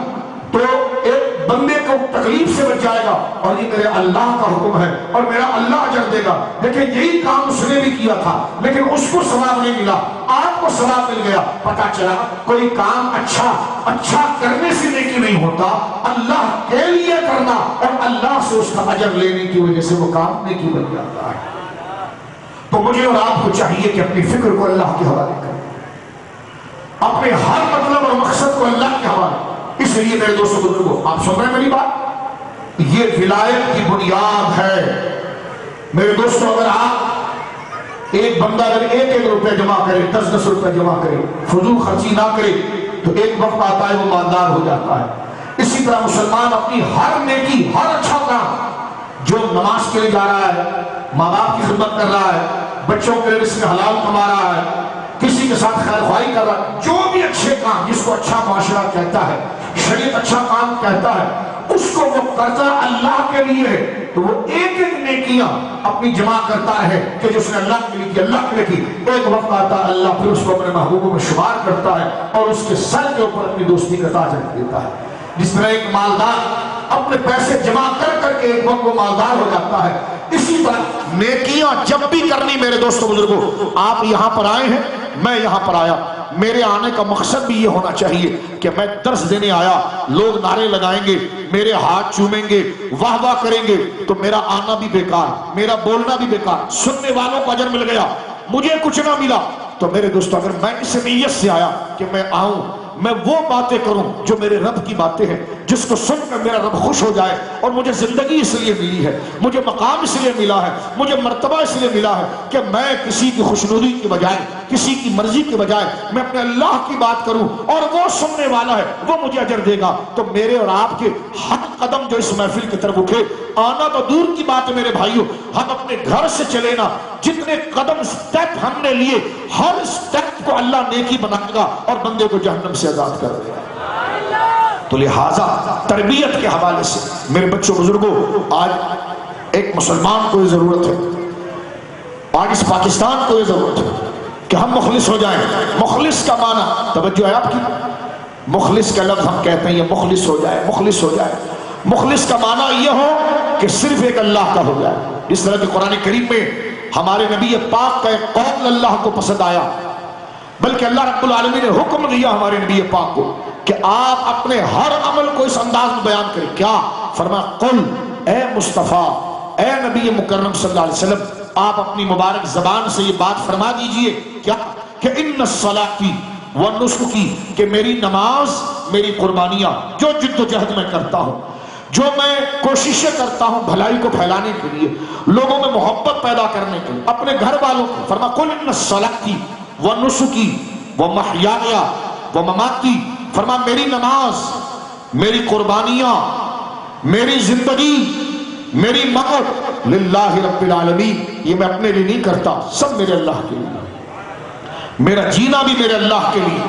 تو ایک بندے کو تکلیف سے بچ جائے گا اور یہ میرے اللہ کا حکم ہے اور میرا اللہ اجر دے گا۔ لیکن یہی کام اس نے بھی کیا تھا لیکن اس کو ثواب نہیں ملا، آپ کو ثواب مل گیا۔ پتا چلا کوئی کام اچھا کرنے سے نیکی نہیں ہوتا، اللہ کے لیے کرنا اور اللہ سے اس کا اجر لینے کی وجہ سے وہ کام نیکی بن جاتا ہے۔ تو مجھے اور آپ کو چاہیے کہ اپنی فکر کو اللہ کے حوالے کریں، اپنے ہر مطلب اور مقصد کو اللہ کے حوالے۔ اس لیے میرے دوستوں بزرگوں، آپ سن رہے ہیں میری بات، یہ ولایت کی بنیاد ہے۔ میرے دوستوں اگر آپ ایک بندہ اگر 1-1 روپے جمع کرے، 10-10 روپے جمع کرے، فضول خرچی نہ کرے تو ایک وقت آتا ہے وہ مالدار ہو جاتا ہے۔ اسی طرح مسلمان اپنی ہر نیکی، ہر اچھا کام، جو نماز کے لیے جا رہا ہے، ماں باپ کی خدمت کر رہا ہے، بچوں کے لیے رزق حلال کما رہا ہے، کسی کے ساتھ خیر خواہی کر رہا ہے، جو بھی اچھے کام جس کو اچھا معاشرہ کہتا ہے، شریعت اچھا کام کہتا ہے، اس کو وہ کرتا اللہ کے لیے ہے تو وہ ایک نیکیاں اپنی جمع کرتا ہے کہ جو اس نے اللہ کے لیے کی، اللہ کے لیے کی۔ ایک وقت آتا ہے اللہ پھر اس کو اپنے محبوبوں میں شمار کرتا ہے اور اس کے سر کے اوپر اپنی دوستی کا تاج رکھ دیتا ہے۔ جس طرح ایک مالدار اپنے پیسے جمع کر کر کے ایک وقت وہ مالدار ہو جاتا ہے، اسی طرح نیکیاں جب بھی کرنی میرے دوستوں بزرگوں، آپ یہاں پر آئے ہیں، میں یہاں پر آیا، میرے آنے کا مقصد بھی یہ ہونا چاہیے کہ میں درس دینے آیا، لوگ نعرے لگائیں گے، میرے ہاتھ چومیں گے، واہ واہ کریں گے تو میرا آنا بھی بیکار، میرا بولنا بھی بیکار، سننے والوں کو اجر مل گیا، مجھے کچھ نہ ملا۔ تو میرے دوستو اگر میں اس نیت سے آیا کہ میں آؤں، میں وہ باتیں کروں جو میرے رب کی باتیں ہیں، جس کو سن کر میرا رب خوش ہو جائے، اور مجھے زندگی اس لیے ملی ہے، مجھے مقام اس لیے ملا ہے، مجھے مرتبہ اس لیے ملا ہے کہ میں کسی کی خوشنودی کی بجائے، کسی کی مرضی کی بجائے میں اپنے اللہ کی بات کروں اور وہ سننے والا ہے، وہ مجھے اجر دے گا۔ تو میرے اور آپ کے ہر قدم جو اس محفل کی طرف اٹھے، آنا تو دور کی بات ہے میرے بھائیوں، ہم اپنے گھر سے چلے نا، جتنے قدم سٹیپ ہم نے لیے، ہر سٹیپ کو اللہ نیکی بنائے گا اور بندے کو جہنم سے آزاد کر دے گا۔ تو لہٰذا تربیت کے حوالے سے میرے بچوں بزرگوں، آج ایک مسلمان کو یہ ضرورت ہے، آج اس پاکستان کو یہ ضرورت ہے کہ ہم مخلص ہو جائیں۔ مخلص کا معنی توجہ ہے آپ کی، مخلص کا لفظ ہم کہتے ہیں یہ مخلص ہو جائے، مخلص ہو جائے۔ مخلص کا معنی یہ ہو کہ صرف ایک اللہ کا ہو جائے. اس طرح کہ قرآن کریم میں ہمارے نبی پاک کا ایک قول اللہ کو پسند آیا، بلکہ اللہ رب العالمین نے حکم دیا ہمارے نبی پاک کو کہ آپ اپنے ہر عمل کو اس انداز میں بیان کریں. کیا فرمایا؟ قل، اے مصطفیٰ، اے نبی مکرم صلی اللہ علیہ وسلم، آپ اپنی مبارک زبان سے یہ بات فرما دیجئے کیا کہ ان الصلاۃ ونسکی، کہ میری نماز، میری قربانیاں، جو جد و جہد میں کرتا ہوں، جو میں کوششیں کرتا ہوں بھلائی کو پھیلانے کے لیے، لوگوں میں محبت پیدا کرنے کے لیے، اپنے گھر والوں کو، فرما قل ان الصلاۃ ونسکی ومحیایا ومماتی، فرما میری نماز، میری قربانیاں، میری زندگی، میری موت للہ رب العالمین، یہ میں اپنے لیے نہیں کرتا، سب میرے اللہ کے لیے. میرا جینا بھی میرے اللہ کے لیے،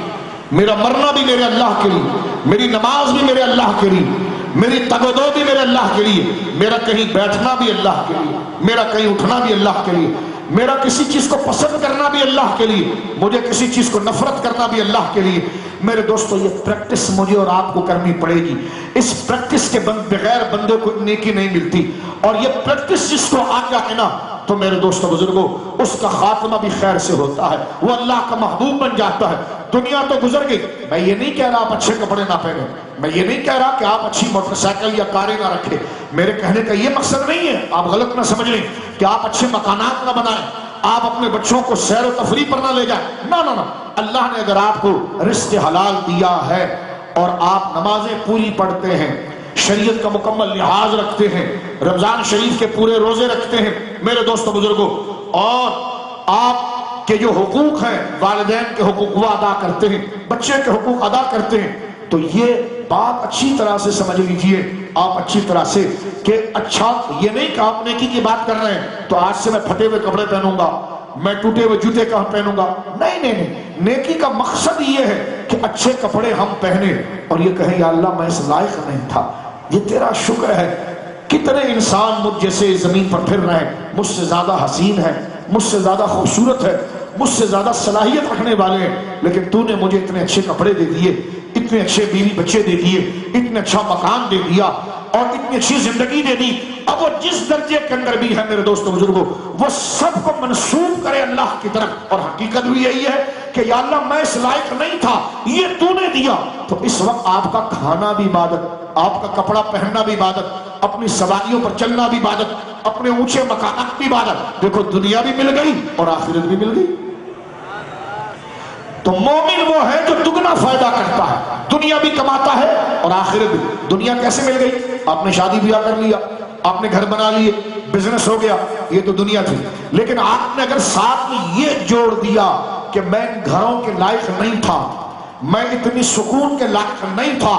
میرا مرنا بھی میرے اللہ کے لیے، میری نماز بھی میرے اللہ کے لیے، میری تگ و دو بھی میرے اللہ کے لیے، میرا کہیں بیٹھنا بھی اللہ کے لیے، میرا کہیں اٹھنا بھی اللہ کے لیے، میرا کسی چیز کو پسند کرنا بھی اللہ کے لیے، مجھے کسی چیز کو نفرت کرنا بھی اللہ کے لیے. میرے دوستو یہ پریکٹس مجھے اور آپ کو کرنی پڑے گی. اس پریکٹس کے بغیر بندے کو نیکی نہیں ملتی، اور یہ پریکٹس جس کو آ جائے نا تو میرے دوستو بزرگوں اس کا خاتمہ بھی خیر سے ہوتا ہے، وہ اللہ کا محبوب بن جاتا ہے. دنیا تو گزر گئی. میں یہ نہیں کہہ رہا آپ اچھے کپڑے نہ پہنیں، میں یہ نہیں کہہ رہا کہ آپ اچھی موٹر سائیکل یا کاریں نہ رکھیں. میرے کہنے کا یہ مقصد نہیں ہے، آپ غلط نہ سمجھ لیں، کہ آپ اچھے مکانات نہ بنائیں، آپ اپنے بچوں کو سیر و تفریح پر نہ لے جائیں. نہ نہ نہ، اللہ نے اگر آپ کو رزق حلال دیا ہے اور آپ نمازیں پوری پڑھتے ہیں، شریعت کا مکمل لحاظ رکھتے ہیں، رمضان شریف کے پورے روزے رکھتے ہیں، میرے دوستو بزرگوں، اور آپ کے جو حقوق ہیں، والدین کے حقوق وہ ادا کرتے ہیں، بچے کے حقوق ادا کرتے ہیں، تو یہ بات اچھی طرح سے سمجھ لیجئے آپ، اچھی طرح سے، کہ اچھا یہ نہیں کہ آپ نیکی کی بات کر رہے ہیں تو آج سے میں پھٹے ہوئے کپڑے پہنوں گا، میں ٹوٹے ہوئے جوتے کہاں پہنوں گا. نہیں نہیں نہیں، نیکی کا مقصد یہ ہے کہ اچھے کپڑے ہم پہنے اور یہ کہیں یا اللہ میں اس لائق نہیں تھا، یہ تیرا شکر ہے. کتنے انسان مجھ جیسے زمین پر پھر رہے ہیں، مجھ سے زیادہ حسین ہے، مجھ سے زیادہ خوبصورت ہے، مجھ سے زیادہ صلاحیت رکھنے والے ہیں، لیکن تو نے مجھے اتنے اچھے کپڑے دے دیے، اتنے اچھے بیوی بچے دے دیے، اتنا اچھا مکان دے دیا اور اتنی اچھی زندگی دے دی. اب وہ جس درجے کے اندر بھی ہے میرے دوستو بزرگوں، وہ سب کو منسوب کرے اللہ کی طرف، اور حقیقت بھی یہی ہے کہ یا اللہ میں اس لائق نہیں تھا، یہ تو نے دیا. تو اس وقت آپ کا کھانا بھی عبادت، آپ کا کپڑا پہننا بھی عبادت، اپنی سواریوں پر چلنا بھی عبادت، اپنے اونچے مکانات بھی عبادت. دیکھو دنیا بھی مل گئی اور آخرت بھی مل گئی. تو مومن وہ ہے جو دگنا فائدہ کرتا ہے، دنیا بھی کماتا ہے اور آخرت بھی. دنیا کیسے مل گئی؟ آپ نے شادی بیاہ کر لیا، آپ نے گھر بنا لیے، بزنس ہو گیا، یہ تو دنیا تھی. لیکن آپ نے اگر ساتھ میں یہ جوڑ دیا کہ میں گھروں کے لائق نہیں تھا، میں اتنی سکون کے لائق نہیں تھا،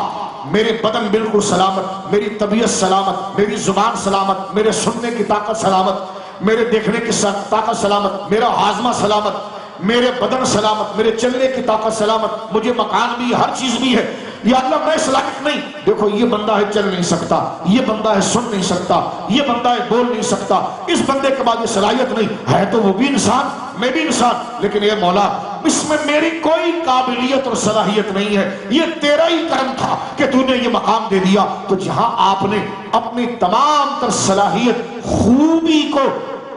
میرے بدن بالکل سلامت، میری طبیعت سلامت، میری زبان سلامت، میرے سننے کی طاقت سلامت، میرے دیکھنے کی طاقت سلامت، میرا ہاضمہ سلامت، میرے بدن سلامت، میرے چلنے کی طاقت سلامت، مجھے مکان بھی، ہر چیز بھی ہے، یا اللہ میں صلاحیت نہیں. دیکھو یہ بندہ ہے چل نہیں سکتا، یہ بندہ ہے سن نہیں سکتا، یہ بندہ ہے بول نہیں سکتا، اس بندے کے بعد یہ صلاحیت نہیں ہے، تو وہ بھی انسان، میں بھی انسان، لیکن اے مولا اس میں میری کوئی قابلیت اور صلاحیت نہیں ہے، یہ تیرا ہی کرم تھا کہ تو نے یہ مقام دے دیا. تو جہاں آپ نے اپنی تمام تر صلاحیت، خوبی کو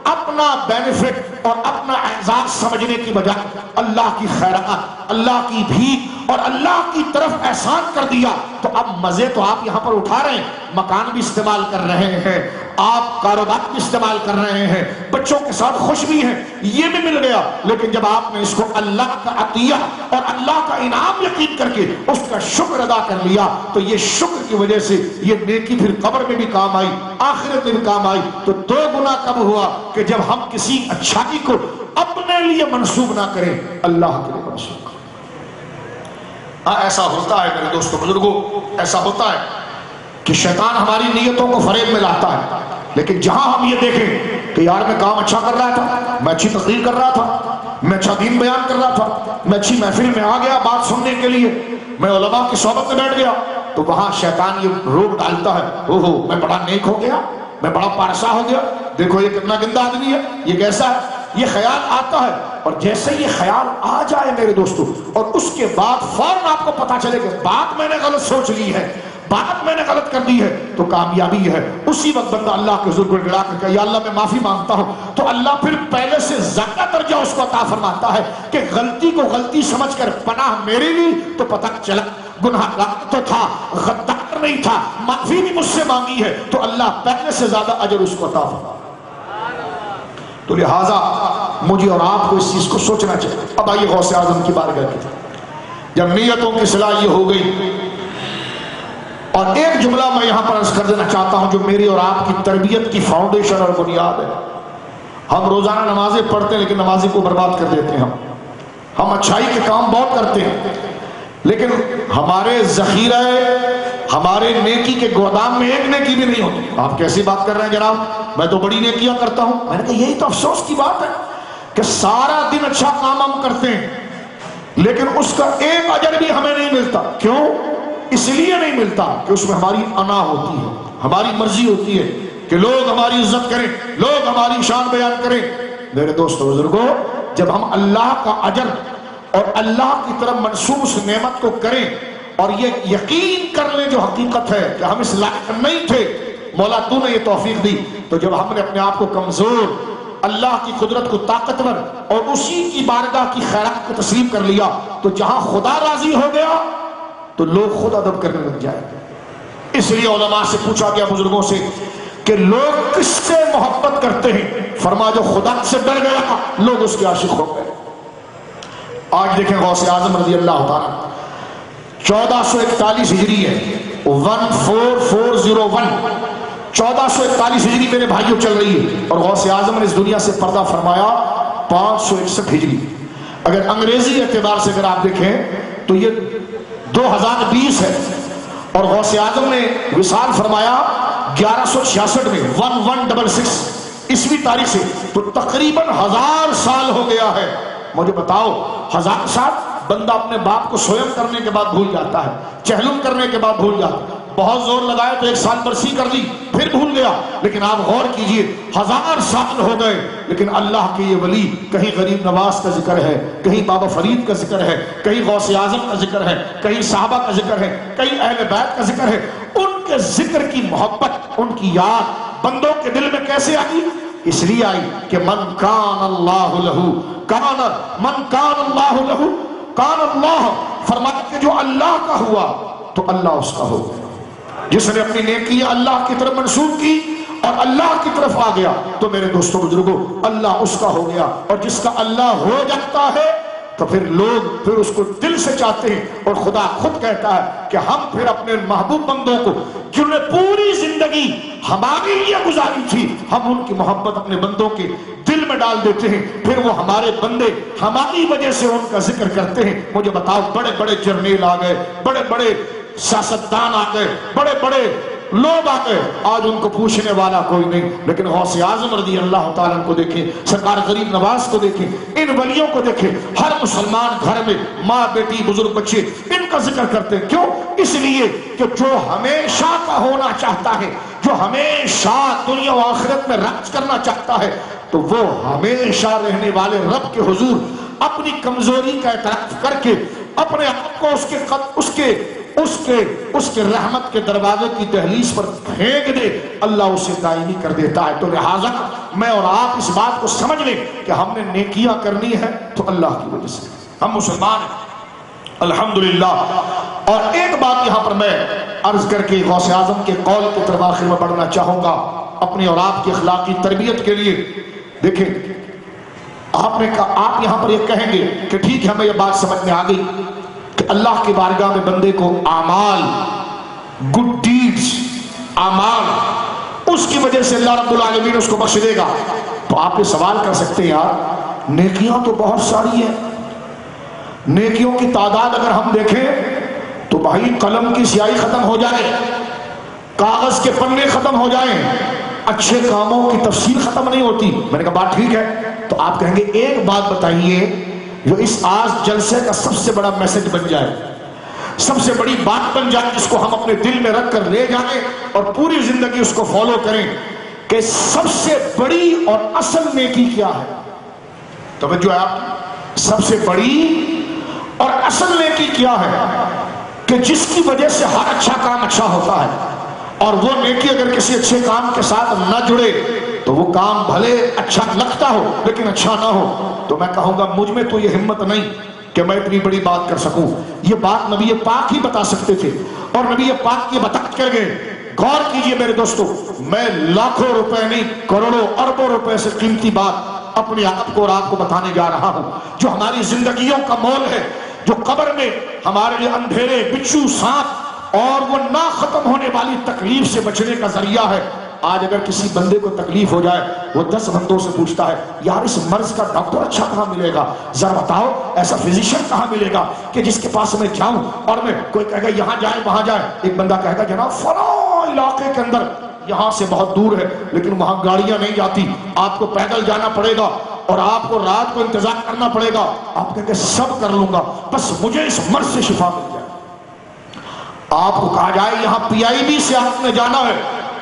اپنا بینیفٹ اور اپنا اعزاز سمجھنے کی بجائے اللہ کی خیرات، اللہ کی بھیک اور اللہ کی طرف احسان کر دیا، تو اب مزے تو آپ یہاں پر اٹھا رہے ہیں، مکان بھی استعمال کر رہے ہیں، آپ کاروبار بھی استعمال کر رہے ہیں، بچوں کے ساتھ خوش بھی ہیں، یہ بھی مل گیا. لیکن جب آپ نے اس کو اللہ کا عطیہ اور اللہ کا انعام یقین کر کے اس کا شکر ادا کر لیا، تو یہ شکر کی وجہ سے یہ نیکی پھر قبر میں بھی کام آئی، آخرت میں بھی کام آئی. تو دو گنا کب ہوا کہ جب ہم کسی اچھائی کو اپنے لیے منسوب نہ کریں، اللہ کے لیے منسوب کریں. ایسا ہوتا ہے میرے دوستو بزرگوں، ایسا ہوتا ہے کہ شیطان ہماری نیتوں کو فریب میں لاتا ہے، لیکن جہاں ہم یہ دیکھیں کہ یار میں کام اچھا کر رہا تھا، میں اچھی تقریر کر رہا تھا، میں اچھا دین بیان کر رہا تھا، میں اچھی محفل میں آ گیا بات سننے کے لیے، میں علماء کی صحبت میں بیٹھ گیا، تو وہاں شیطان یہ روک ڈالتا ہے، اوہو میں بڑا نیک ہو گیا، میں بڑا پارسا ہو گیا، دیکھو یہ کتنا گندا آدمی ہے، یہ کیسا ہے. یہ خیال آتا ہے، اور جیسے یہ خیال آ جائے میرے دوستو، اور اس کے بعد فوراً آپ کو پتا چلے کہ بات میں نے غلط سوچ لی ہے، بات میں نے غلط کر دی ہے تو کامیابی ہے۔ اسی وقت بندہ اللہ کے حضور گڑگڑا کر کہ یا اللہ میں معافی مانگتا ہوں، تو اللہ پھر پہلے سے زیادہ درجہ اس کو عطا فرماتا ہے کہ غلطی کو غلطی سمجھ کر پناہ میرے لی تو پتہ چلا گناہ گار تو تھا، غدار نہیں تھا، معافی بھی مجھ سے مانگی ہے تو اللہ پہلے سے زیادہ اجر اس کو عطا فرماتا۔ تو لہٰذا مجھے اور آپ کو اس چیز کو سوچنا چاہیے۔ اب آئیے غوث اعظم کی بارگاہ کی طرف۔ جب نیتوں کی اصلاح یہ ہو گئی، اور ایک جملہ میں یہاں پر عرض کر دینا چاہتا ہوں جو میری اور آپ کی تربیت کی فاؤنڈیشن اور بنیاد ہے۔ ہم روزانہ نمازیں پڑھتے ہیں لیکن نمازی کو برباد کر دیتے ہیں۔ ہم اچھائی کے کام بہت کرتے ہیں لیکن ہمارے ذخیرہ، ہمارے نیکی کے گودام میں ایک نیکی بھی نہیں ہوتی۔ آپ کیسی بات کر رہے ہیں جناب، میں تو بڑی نیکیاں کرتا ہوں۔ میں نے کہا یہی تو افسوس کی بات ہے کہ سارا دن اچھا کام ہم کرتے ہیں لیکن اس کا ایک اجر بھی ہمیں نہیں ملتا۔ کیوں؟ اس لیے نہیں ملتا کہ اس میں ہماری انا ہوتی ہے، ہماری مرضی ہوتی ہے کہ لوگ ہماری عزت کریں، لوگ ہماری شان بیان کریں۔ میرے دوستو بزرگوں، جب ہم اللہ کا اجر اور اللہ کی طرف منسوب اس نعمت کو کریں اور یہ یقین کر لیں جو حقیقت ہے کہ ہم اس لائق نہیں تھے، مولا تو نے یہ توفیق دی، تو جب ہم نے اپنے آپ کو کمزور، اللہ کی قدرت کو طاقتور اور اسی کی بارگاہ کی خیرات کو تسلیم کر لیا، تو جہاں خدا راضی ہو گیا تو لوگ خود ادب کرنے لگ جائیں گے۔ اس لیے علماء سے پوچھا گیا، بزرگوں سے، کہ لوگ کس سے محبت کرتے ہیں؟ فرمایا جو خدا سے ڈر گیا لوگ اس کے عاشق ہو گئے۔ آج دیکھیں غوث اعظم رضی اللہ تعالیٰ 1441 ہجری ہے، 14401 1441 ہجری میرے بھائیوں چل رہی ہے، اور غوث اعظم نے اس دنیا سے پردہ فرمایا 561 ہجری۔ اگر انگریزی اعتبار سے اگر آپ دیکھیں تو یہ 2020 ہے، اور غوث اعظم نے وصال فرمایا 1166 میں 1166 عیسوی تاریخ سے، تو تقریباً 1000 سال ہو گیا ہے۔ مجھے بتاؤ 1000 سال بندہ اپنے باپ کو سویم کرنے کے بعد بھول جاتا ہے، چہلم کرنے کے بعد بھول جاتا ہے، بہت زور لگایا تو 1 سال برسی کر لی پھر بھول گیا، لیکن آپ غور کیجئے 1000 سال ہو گئے لیکن اللہ کے یہ ولی، کہیں غریب نواز کا ذکر ہے، کہیں بابا فرید کا ذکر ہے، کہیں غوث اعظم کا ذکر ہے، کہیں صحابہ کا ذکر ہے، کہیں اہل بیت کا ذکر ہے۔ ان کے ذکر کی محبت، ان کی یاد بندوں کے دل میں کیسے آئی؟ اس لیے آئی کہ من کان اللہ لہو کان، من کان اللہ لہو کان اللہ، فرمایا کہ جو اللہ کا ہوا تو اللہ اس کا ہو گیا۔ جس نے اپنی نیکیاں اللہ کی طرف منسوب کی اور اللہ کی طرف آ گیا تو میرے دوستوں بزرگوں اللہ اس کا ہو گیا، اور جس کا اللہ ہو جاتا ہے تو پھر لوگ پھر اس کو دل سے چاہتے ہیں، اور خدا خود کہتا ہے کہ ہم پھر اپنے محبوب بندوں کو جنہوں نے پوری زندگی ہمارے لیے گزاری تھی، ہم ان کی محبت اپنے بندوں کے دل میں ڈال دیتے ہیں، پھر وہ ہمارے بندے ہماری وجہ سے ان کا ذکر کرتے ہیں۔ مجھے بتاؤ بڑے بڑے جرنیل آ گئے، بڑے بڑے سیاستدان آ گئے، بڑے بڑے لوگ آ گئے، آج ان کو پوچھنے والا کوئی نہیں، لیکن غوث اعظم رضی اللہ تعالیٰ کو دیکھیں، سرکار غریب نواز کو دیکھیں، ان ولیوں کو دیکھیں، ہر مسلمان گھر میں ماں بیٹی بزرگ بچے ان کا ذکر کرتے ہیں۔ کیوں؟ اس لیے کہ جو ہمیشہ کا ہونا چاہتا ہے، جو ہمیشہ دنیا و آخرت میں راج کرنا چاہتا ہے، تو وہ ہمیشہ رہنے والے رب کے حضور اپنی کمزوری کا اعتراف کر کے اپنے آپ کو اس کے رحمت کے دروازے کی دہلیز پر پھینک دے، اللہ اسے دائمی کر دیتا ہے۔ تو لہٰذا میں اور آپ اس بات کو سمجھ لیں کہ ہم نے نیکیاں کرنی ہے تو اللہ کی وجہ سے، ہم مسلمان ہیں الحمدللہ۔ اور ایک بات یہاں پر میں عرض کر کے غوث اعظم کے قول کی طرف آخر میں بڑھنا چاہوں گا اپنی اور آپ کی اخلاقی تربیت کے لیے۔ دیکھیں آپ یہاں پر یہ کہیں گے کہ ٹھیک ہے ہمیں یہ بات سمجھ میں آ گئی کہ اللہ کی بارگاہ میں بندے کو اعمال، گڈ ڈیڈز، اعمال، اس کی وجہ سے اللہ رب العالمین اس کو بخش دے گا۔ تو آپ یہ سوال کر سکتے ہیں یار نیکیاں تو بہت ساری ہیں، نیکیوں کی تعداد اگر ہم دیکھیں تو بھائی قلم کی سیاہی ختم ہو جائے، کاغذ کے پنے ختم ہو جائیں، اچھے کاموں کی تفصیل ختم نہیں ہوتی۔ میں نے کہا بات ٹھیک ہے، تو آپ کہیں گے ایک بات بتائیے جو اس آج جلسے کا سب سے بڑا میسج بن جائے، سب سے بڑی بات بن جائے، جس کو ہم اپنے دل میں رکھ کر لے جائیں اور پوری زندگی اس کو فالو کریں، کہ سب سے بڑی اور اصل نیکی کیا ہے؟ توجہ ہے آپ کی، سب سے بڑی اور اصل نیکی کیا ہے؟ کہ جس کی وجہ سے ہر اچھا کام اچھا ہوتا ہے، اور وہ نیکی اگر کسی اچھے کام کے ساتھ نہ جڑے تو وہ کام بھلے اچھا لگتا ہو لیکن اچھا نہ ہو، تو میں کہوں گا مجھ میں تو یہ ہمت نہیں کہ میں اتنی بڑی بات کر سکوں۔ یہ بات نبی پاک ہی بتا سکتے تھے، اور نبی پاک یہ بتا کر گئے۔ غور کیجئے میرے دوستو، میں لاکھوں روپے نہیں کروڑوں اربوں روپے سے قیمتی بات اپنے آپ کو اور آپ کو بتانے جا رہا ہوں، جو ہماری زندگیوں کا مول ہے، جو قبر میں ہمارے لیے اندھیرے، بچھو، سانپ اور وہ نہ ختم ہونے والی تکلیف سے بچنے کا ذریعہ ہے۔ آج اگر کسی بندے کو تکلیف ہو جائے، وہ 10 بندوں سے پوچھتا ہے یار اس مرض کا ڈاکٹر اچھا کہاں ملے گا، ذرا بتاؤ ایسا فزیشین کہاں ملے گا کہ جس کے پاس میں جاؤں، اور میں کوئی کہے گا یہاں جائیں وہاں جائیں، ایک بندہ کہے گا جناب فلاں علاقے کے اندر یہاں سے بہت دور ہے لیکن وہاں گاڑیاں نہیں جاتی، آپ کو پیدل جانا پڑے گا اور آپ کو رات کو انتظار کرنا پڑے گا۔ آپ کہیں گے سب کر لوں گا بس مجھے اس مرض سے شفا مل جائے۔ آپ کو کہا جائے یہاں پی آئی بی سے آپ نے جانا ہے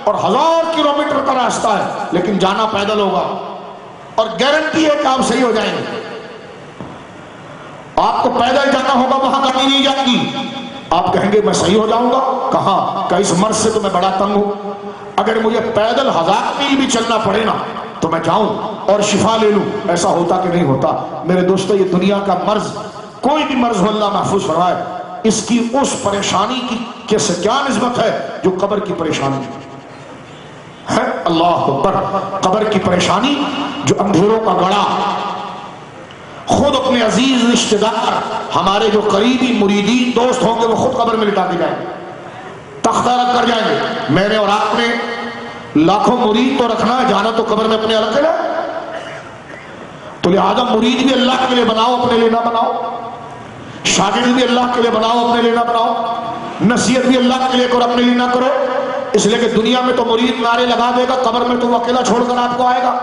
اور 1000 کلومیٹر کا راستہ ہے لیکن جانا پیدل ہوگا، اور گارنٹی ہے کہ آپ صحیح ہو جائیں گے۔ آپ کو پیدل جانا ہوگا، وہاں گاڑی نہیں جائے گی، آپ کہیں گے میں صحیح ہو جاؤں گا، کہاں کہ اس مرض سے تو میں بڑا تنگ ہوں، اگر مجھے پیدل 1000 میل بھی چلنا پڑے نا تو میں جاؤں اور شفا لے لوں۔ ایسا ہوتا کہ نہیں ہوتا؟ میرے دوستو، یہ دنیا کا مرض، کوئی بھی مرض ہو اللہ محفوظ فرمائے، اس کی اس پریشانی کی کس کیا نسبت ہے جو قبر کی پریشانی ہے؟ اللہ اکبر! قبر کی پریشانی جو اندھیروں کا گڑا، خود اپنے عزیز رشتہ دار، ہمارے جو قریبی مریدین دوست ہوں گے وہ خود قبر میں لٹا کے جائیں گے، تختہ رکھ کر جائیں گے۔ میں نے اور آپ نے لاکھوں مرید تو رکھنا ہے، جانا تو قبر میں اپنے الگ ہے، تو لہذا مرید بھی اللہ کے لیے بناؤ، اپنے لیے نہ بناؤ، شاگرد بھی اللہ کے لیے بناؤ، اپنے لیے نہ بناؤ، نصیحت بھی اللہ کے لیے کرو، اپنے لیے نہ کرو، اس لیے کہ دنیا میں تو مرید نعرے لگا دے گا، قبر میں تو وہ اکیلا چھوڑ کر آپ کو آئے گا،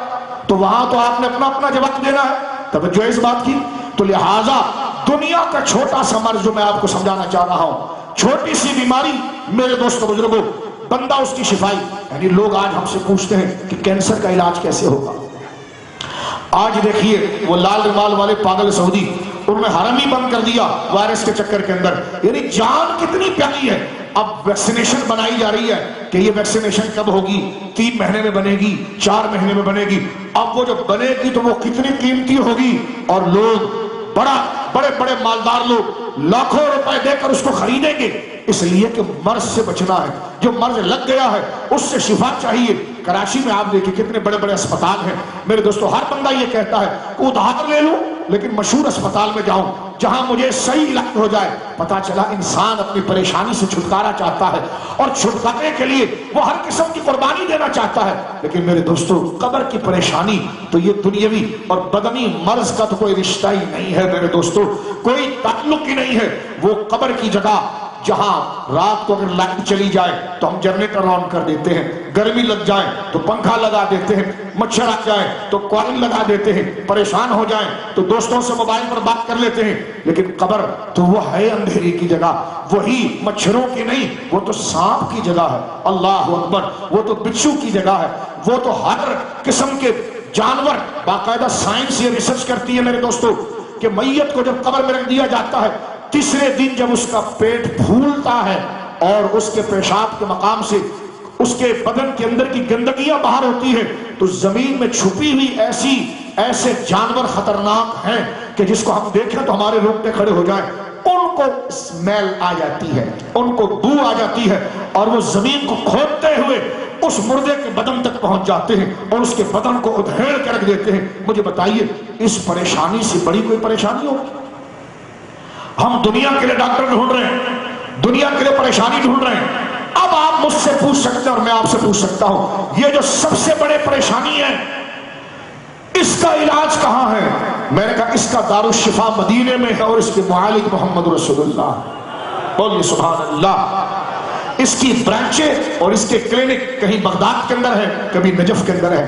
تو وہاں تو آپ نے اپنا اپنا جواب دینا ہے۔ توجہ ہے اس بات کی؟ تو لہٰذا دنیا کا چھوٹا سا مرض جو میں آپ کو سمجھانا چاہ رہا ہوں، چھوٹی سی بیماری میرے دوستو بزرگوں، بندہ اس کی شفائی، یعنی لوگ آج ہم سے پوچھتے ہیں کہ کینسر کا علاج کیسے ہوگا۔ آج دیکھیے وہ لال رومال والے پاگل سعودی، انہوں نے حرم ہی بند کر دیا وائرس کے چکر کے اندر۔ یعنی جان کتنی پیاری ہے، اب ویکسینیشن بنائی جا رہی ہے کہ یہ ویکسینیشن کب ہوگی، 3 مہینے میں بنے گی، 4 مہینے میں بنے گی۔ اب وہ جو بنے گی تو وہ کتنی قیمتی ہوگی، اور لوگ بڑے بڑے مالدار لوگ لاکھوں روپے دے کر اس کو خریدیں گے، اس لیے کہ مرض سے بچنا ہے، جو مرض لگ گیا ہے اس سے شفا چاہیے۔ کراچی میں آپ دیکھیں کتنے بڑے بڑے اسپتال ہیں میرے دوستو، ہر بندہ یہ کہتا ہے کہ ادھار لے لوں لیکن مشہور اسپتال میں جاؤں جہاں مجھے صحیح علاج ہو جائے۔ پتہ چلا انسان اپنی پریشانی سے چھٹکارا چاہتا ہے اور چھٹکارے کے لیے وہ ہر قسم کی قربانی دینا چاہتا ہے، لیکن میرے دوستو قبر کی پریشانی تو یہ دنیاوی اور بدنی مرض کا تو کوئی رشتہ ہی نہیں ہے میرے دوستو، کوئی تعلق ہی نہیں ہے۔ وہ قبر کی جگہ جہاں رات کو اگر لائٹ چلی جائے تو ہم جنریٹر آن کر دیتے ہیں، گرمی لگ جائے تو پنکھا لگا دیتے ہیں، مچھر آ جائے تو کوائل لگا دیتے ہیں، پریشان ہو جائیں تو دوستوں سے موبائل پر بات کر لیتے ہیں، لیکن قبر تو وہ ہے اندھیری کی جگہ، وہی مچھروں کی نہیں، وہ تو سانپ کی جگہ ہے، اللہ اکبر، وہ تو بچھو کی جگہ ہے، وہ تو ہر قسم کے جانور، باقاعدہ سائنس یہ ریسرچ کرتی ہے میرے دوستو کہ میت کو جب قبر میں رکھ دیا جاتا ہے، تیسرے دن جب اس کا پیٹ پھولتا ہے اور اس کے پیشاب کے مقام سے اس کے بدن کے اندر کی گندگیاں باہر ہوتی ہیں، تو زمین میں چھپی ہوئی ایسے جانور خطرناک ہیں کہ جس کو ہم دیکھیں تو ہمارے رونگٹے کھڑے ہو جائیں، ان کو اسمیل آ جاتی ہے، ان کو بو آ جاتی ہے، اور وہ زمین کو کھودتے ہوئے اس مردے کے بدن تک پہنچ جاتے ہیں اور اس کے بدن کو ادھیڑ کے رکھ دیتے ہیں۔ مجھے بتائیے اس پریشانی سے بڑی کوئی پریشانی ہوگی؟ ہم دنیا کے لیے ڈاکٹر ڈھونڈ رہے ہیں، دنیا کے لیے پریشانی ڈھونڈ رہے ہیں۔ اب آپ مجھ سے پوچھ سکتے ہیں اور میں آپ سے پوچھ سکتا ہوں، یہ جو سب سے بڑے پریشانی ہے اس کا علاج کہاں ہے؟ میں نے کہا اس کا دارالشفا مدینے میں ہے اور اس کے معالج محمد رسول اللہ، بولیے سبحان اللہ۔ اس کی برانچیں اور اس کے کلینک کہیں بغداد کے اندر ہے، کبھی نجف کے اندر ہے،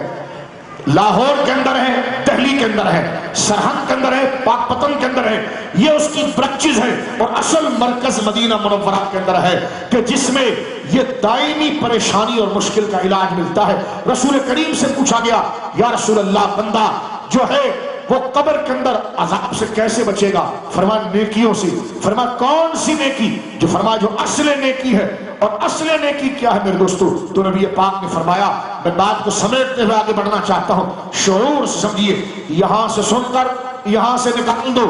لاہور کے اندر ہے، دہلی کے اندر ہے، سرہند کے اندر ہے، پاک پتن کے اندر ہے، یہ اس کی برانچز ہے، اور اصل مرکز مدینہ منورہ کے اندر ہے کہ جس میں یہ دائمی پریشانی اور مشکل کا علاج ملتا ہے۔ رسول کریم سے پوچھا گیا یا رسول اللہ، بندہ جو ہے وہ قبر کے اندر عذاب سے کیسے بچے گا؟ فرمایا نیکیوں سے۔ فرمایا کون سی نیکی؟ جو فرمایا جو اصل نیکی ہے۔ اور اصل نیکی کیا ہے میرے دوستو؟ تو نبی پاک نے فرمایا، میں بات کو سمیٹتے ہوئے آگے بڑھنا چاہتا ہوں، شعور سے سمجھیے، یہاں سے سن کر یہاں سے نکال دو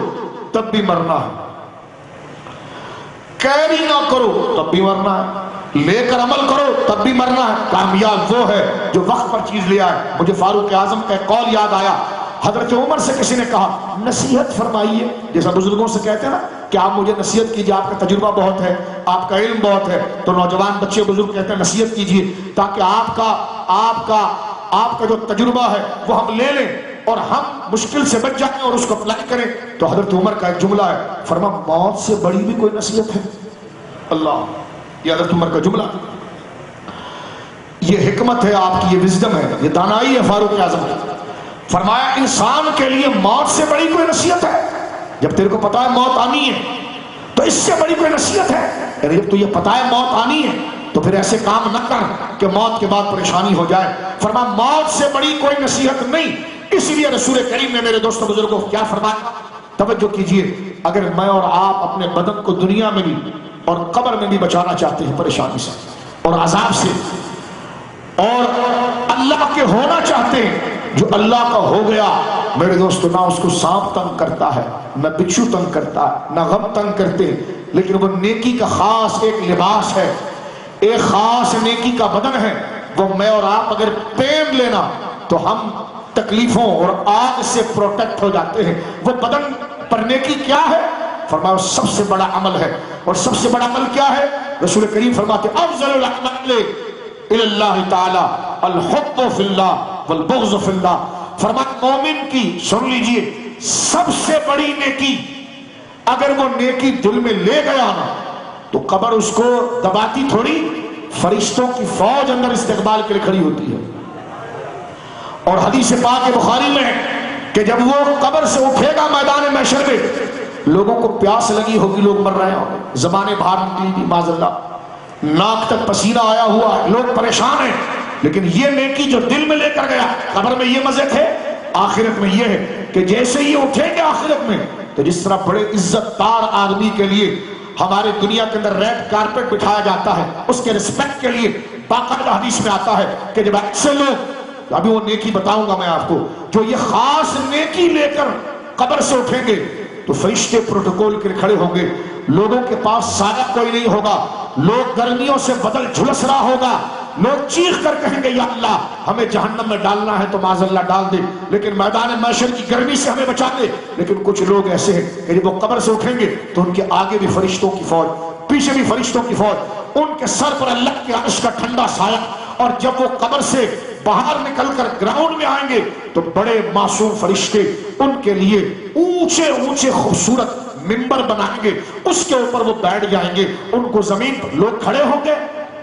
تب بھی مرنا ہے، کیری نہ کرو تب بھی مرنا ہے، لے کر عمل کرو تب بھی مرنا ہے۔ کامیاب وہ ہے جو وقت پر چیز لے آئے۔ مجھے فاروق اعظم کا ایک قول یاد آیا، حضرت عمر سے کسی نے کہا نصیحت فرمائیے، جیسا بزرگوں سے کہتے ہیں نا کہ آپ مجھے نصیحت کیجیے، آپ کا تجربہ بہت ہے، آپ کا علم بہت ہے، تو نوجوان بچے بزرگ کہتے ہیں نصیحت کیجیے تاکہ آپ کا جو تجربہ ہے وہ ہم لے لیں اور ہم مشکل سے بچ جائیں اور اس کو اپلائی کریں۔ تو حضرت عمر کا ایک جملہ ہے، فرما موت سے بڑی بھی کوئی نصیحت ہے؟ اللہ، یہ حضرت عمر کا جملہ، یہ حکمت ہے آپ کی، یہ وزڈم ہے، یہ دانائی ہے فاروق اعظم کی۔ فرمایا انسان کے لیے موت سے بڑی کوئی نصیحت ہے؟ جب تیرے کو پتا ہے موت آنی ہے تو اس سے بڑی کوئی نصیحت ہے؟ یعنی جب تو یہ پتا ہے موت آنی ہے تو پھر ایسے کام نہ کر کہ موت کے بعد پریشانی ہو جائے۔ فرمایا موت سے بڑی کوئی نصیحت نہیں۔ اس لیے رسول کریم نے میرے دوستوں بزرگوں کیا فرمایا؟ توجہ کیجئے، اگر میں اور آپ اپنے بدن کو دنیا میں بھی اور قبر میں بھی بچانا چاہتے ہیں پریشانی سے اور عذاب سے، اور اللہ کے ہونا چاہتے ہیں، جو اللہ کا ہو گیا میرے دوستو، نہ اس کو سانپ تنگ کرتا ہے، نہ بچھو تنگ کرتا ہے، نہ غم تنگ کرتے ہیں، لیکن وہ نیکی کا خاص ایک لباس ہے، ایک خاص نیکی کا بدن ہے، وہ میں اور آپ اگر پہن لینا تو ہم تکلیفوں اور آگ سے پروٹیکٹ ہو جاتے ہیں۔ وہ بدن پر نیکی کیا ہے؟ فرمایا سب سے بڑا عمل ہے، اور سب سے بڑا عمل کیا ہے؟ رسول کریم فرماتے افضل الاعمال الی اللہ تعالی الحب فی اللہ والبغض فی اللہ۔ فرمایا مومن کی، سن لیجئے، سب سے بڑی نیکی، اگر وہ نیکی دل میں لے گیا نا تو قبر اس کو دباتی تھوڑی، فرشتوں کی فوج اندر استقبال کے لیے کھڑی ہوتی ہے۔ اور حدیث پاک بخاری میں ہے کہ جب وہ قبر سے اٹھے گا میدان محشر میں، لوگوں کو پیاس لگی ہوگی، لوگ مر رہے ہوں، زبانیں باہر نکلی گی معاذ اللہ، ناک تک پسینہ آیا ہوا، لوگ پریشان ہیں، لیکن یہ نیکی جو دل میں لے کر گیا، قبر میں یہ مزے تھے، آخرت میں یہ ہے کہ جیسے ہی اٹھیں گے آخرت میں، تو جس طرح بڑے عزت دار آدمی کے لیے ہمارے دنیا کے اندر ریڈ کارپٹ بٹھایا جاتا ہے، اس کے رسپیکٹ کے لیے باقاعدہ حدیث میں آتا ہے کہ جب ایسے لوگ، ابھی وہ نیکی بتاؤں گا میں آپ کو، جو یہ خاص نیکی لے کر قبر سے اٹھیں گے تو فرشتے پروٹوکول کے کھڑے ہوں گے، لوگوں کے پاس سایہ کوئی نہیں ہوگا، لوگ گرمیوں سے بدل جھلس رہا ہوگا، لوگ چیخ کر کہیں گے یا اللہ ہمیں جہنم میں ڈالنا ہے تو معاذ اللہ ڈال دے، لیکن میدان محشر کی گرمی سے ہمیں بچا دے۔ لیکن کچھ لوگ ایسے ہیں کہ جب وہ قبر سے اٹھیں گے تو ان کے آگے بھی فرشتوں کی فوج، پیچھے بھی فرشتوں کی فوج، ان کے سر پر اللہ کے عرش کا ٹھنڈا سایہ، اور جب وہ قبر سے باہر نکل کر گراؤنڈ میں آئیں گے تو بڑے معصوم فرشتے ان کے لیے اونچے اونچے خوبصورت منبر بنائیں گے، اس کے اوپر وہ بیٹھ جائیں گے، ان کو زمین پر لوگ کھڑے ہوں گے،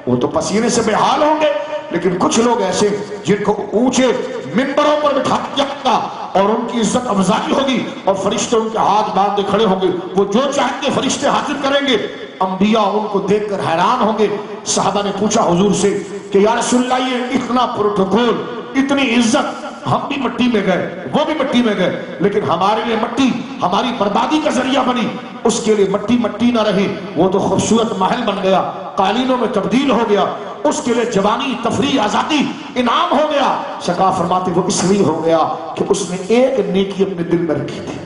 وہ تو پسینے سے بے حال ہوں گے، لیکن کچھ لوگ ایسے جن کو اونچے منبروں پر بٹھایا جائے گا اور ان کی عزت افضائی ہوگی، اور فرشتے ان کے ہاتھ باندھے کھڑے ہوں گے، وہ جو چاہیں گے فرشتے حاضر کریں گے۔ انبیاء ان کو دیکھ کر حیران ہوں گے۔ صحابہ نے پوچھا حضور سے کہ یا رسول اللہ یہ اتنا پروٹوکول، اتنی عزت، ہم بھی مٹی میں گئے، وہ بھی مٹی میں گئے، لیکن ہمارے لیے مٹی ہماری بربادی کا ذریعہ بنی، اس کے لیے مٹی مٹی نہ رہی، وہ تو خوبصورت محل بن گیا، قالینوں میں تبدیل ہو گیا، اس کے لیے جوانی، تفریح، آزادی انعام ہو گیا۔ شکا فرماتے وہ اس لیے ہو گیا کہ اس نے ایک نیکی اپنے دل میں رکھی تھی۔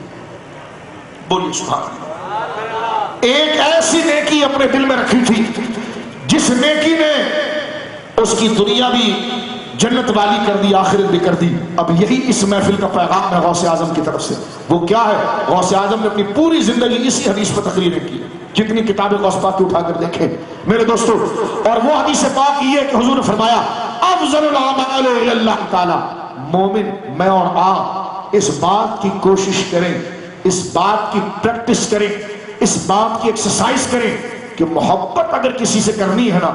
بولیے سبحان اللہ۔ ایک ایسی نیکی اپنے دل میں رکھی تھی جس نیکی نے اس کی دنیا بھی جنت والی کر دی، آخرت بھی کر دی۔ اب یہی اس محفل کا پیغام ہے غوث اعظم کی طرف سے۔ وہ کیا ہے؟ غوث اعظم نے اپنی پوری زندگی اسی حدیث پر تقریریں کی، جتنی کتابیں غوث پاک کی اٹھا کر دیکھیں میرے دوستو، اور وہ حدیث پاک یہ ہے کہ حضور نے فرمایا افضل الاعمال الی اللہ تعالی۔ مومن میں اور آپ اس بات کی کوشش کریں، اس بات کی پریکٹس کریں، اس بات کی ایکسرسائز کریں کہ محبت اگر کسی سے کرنی ہے نا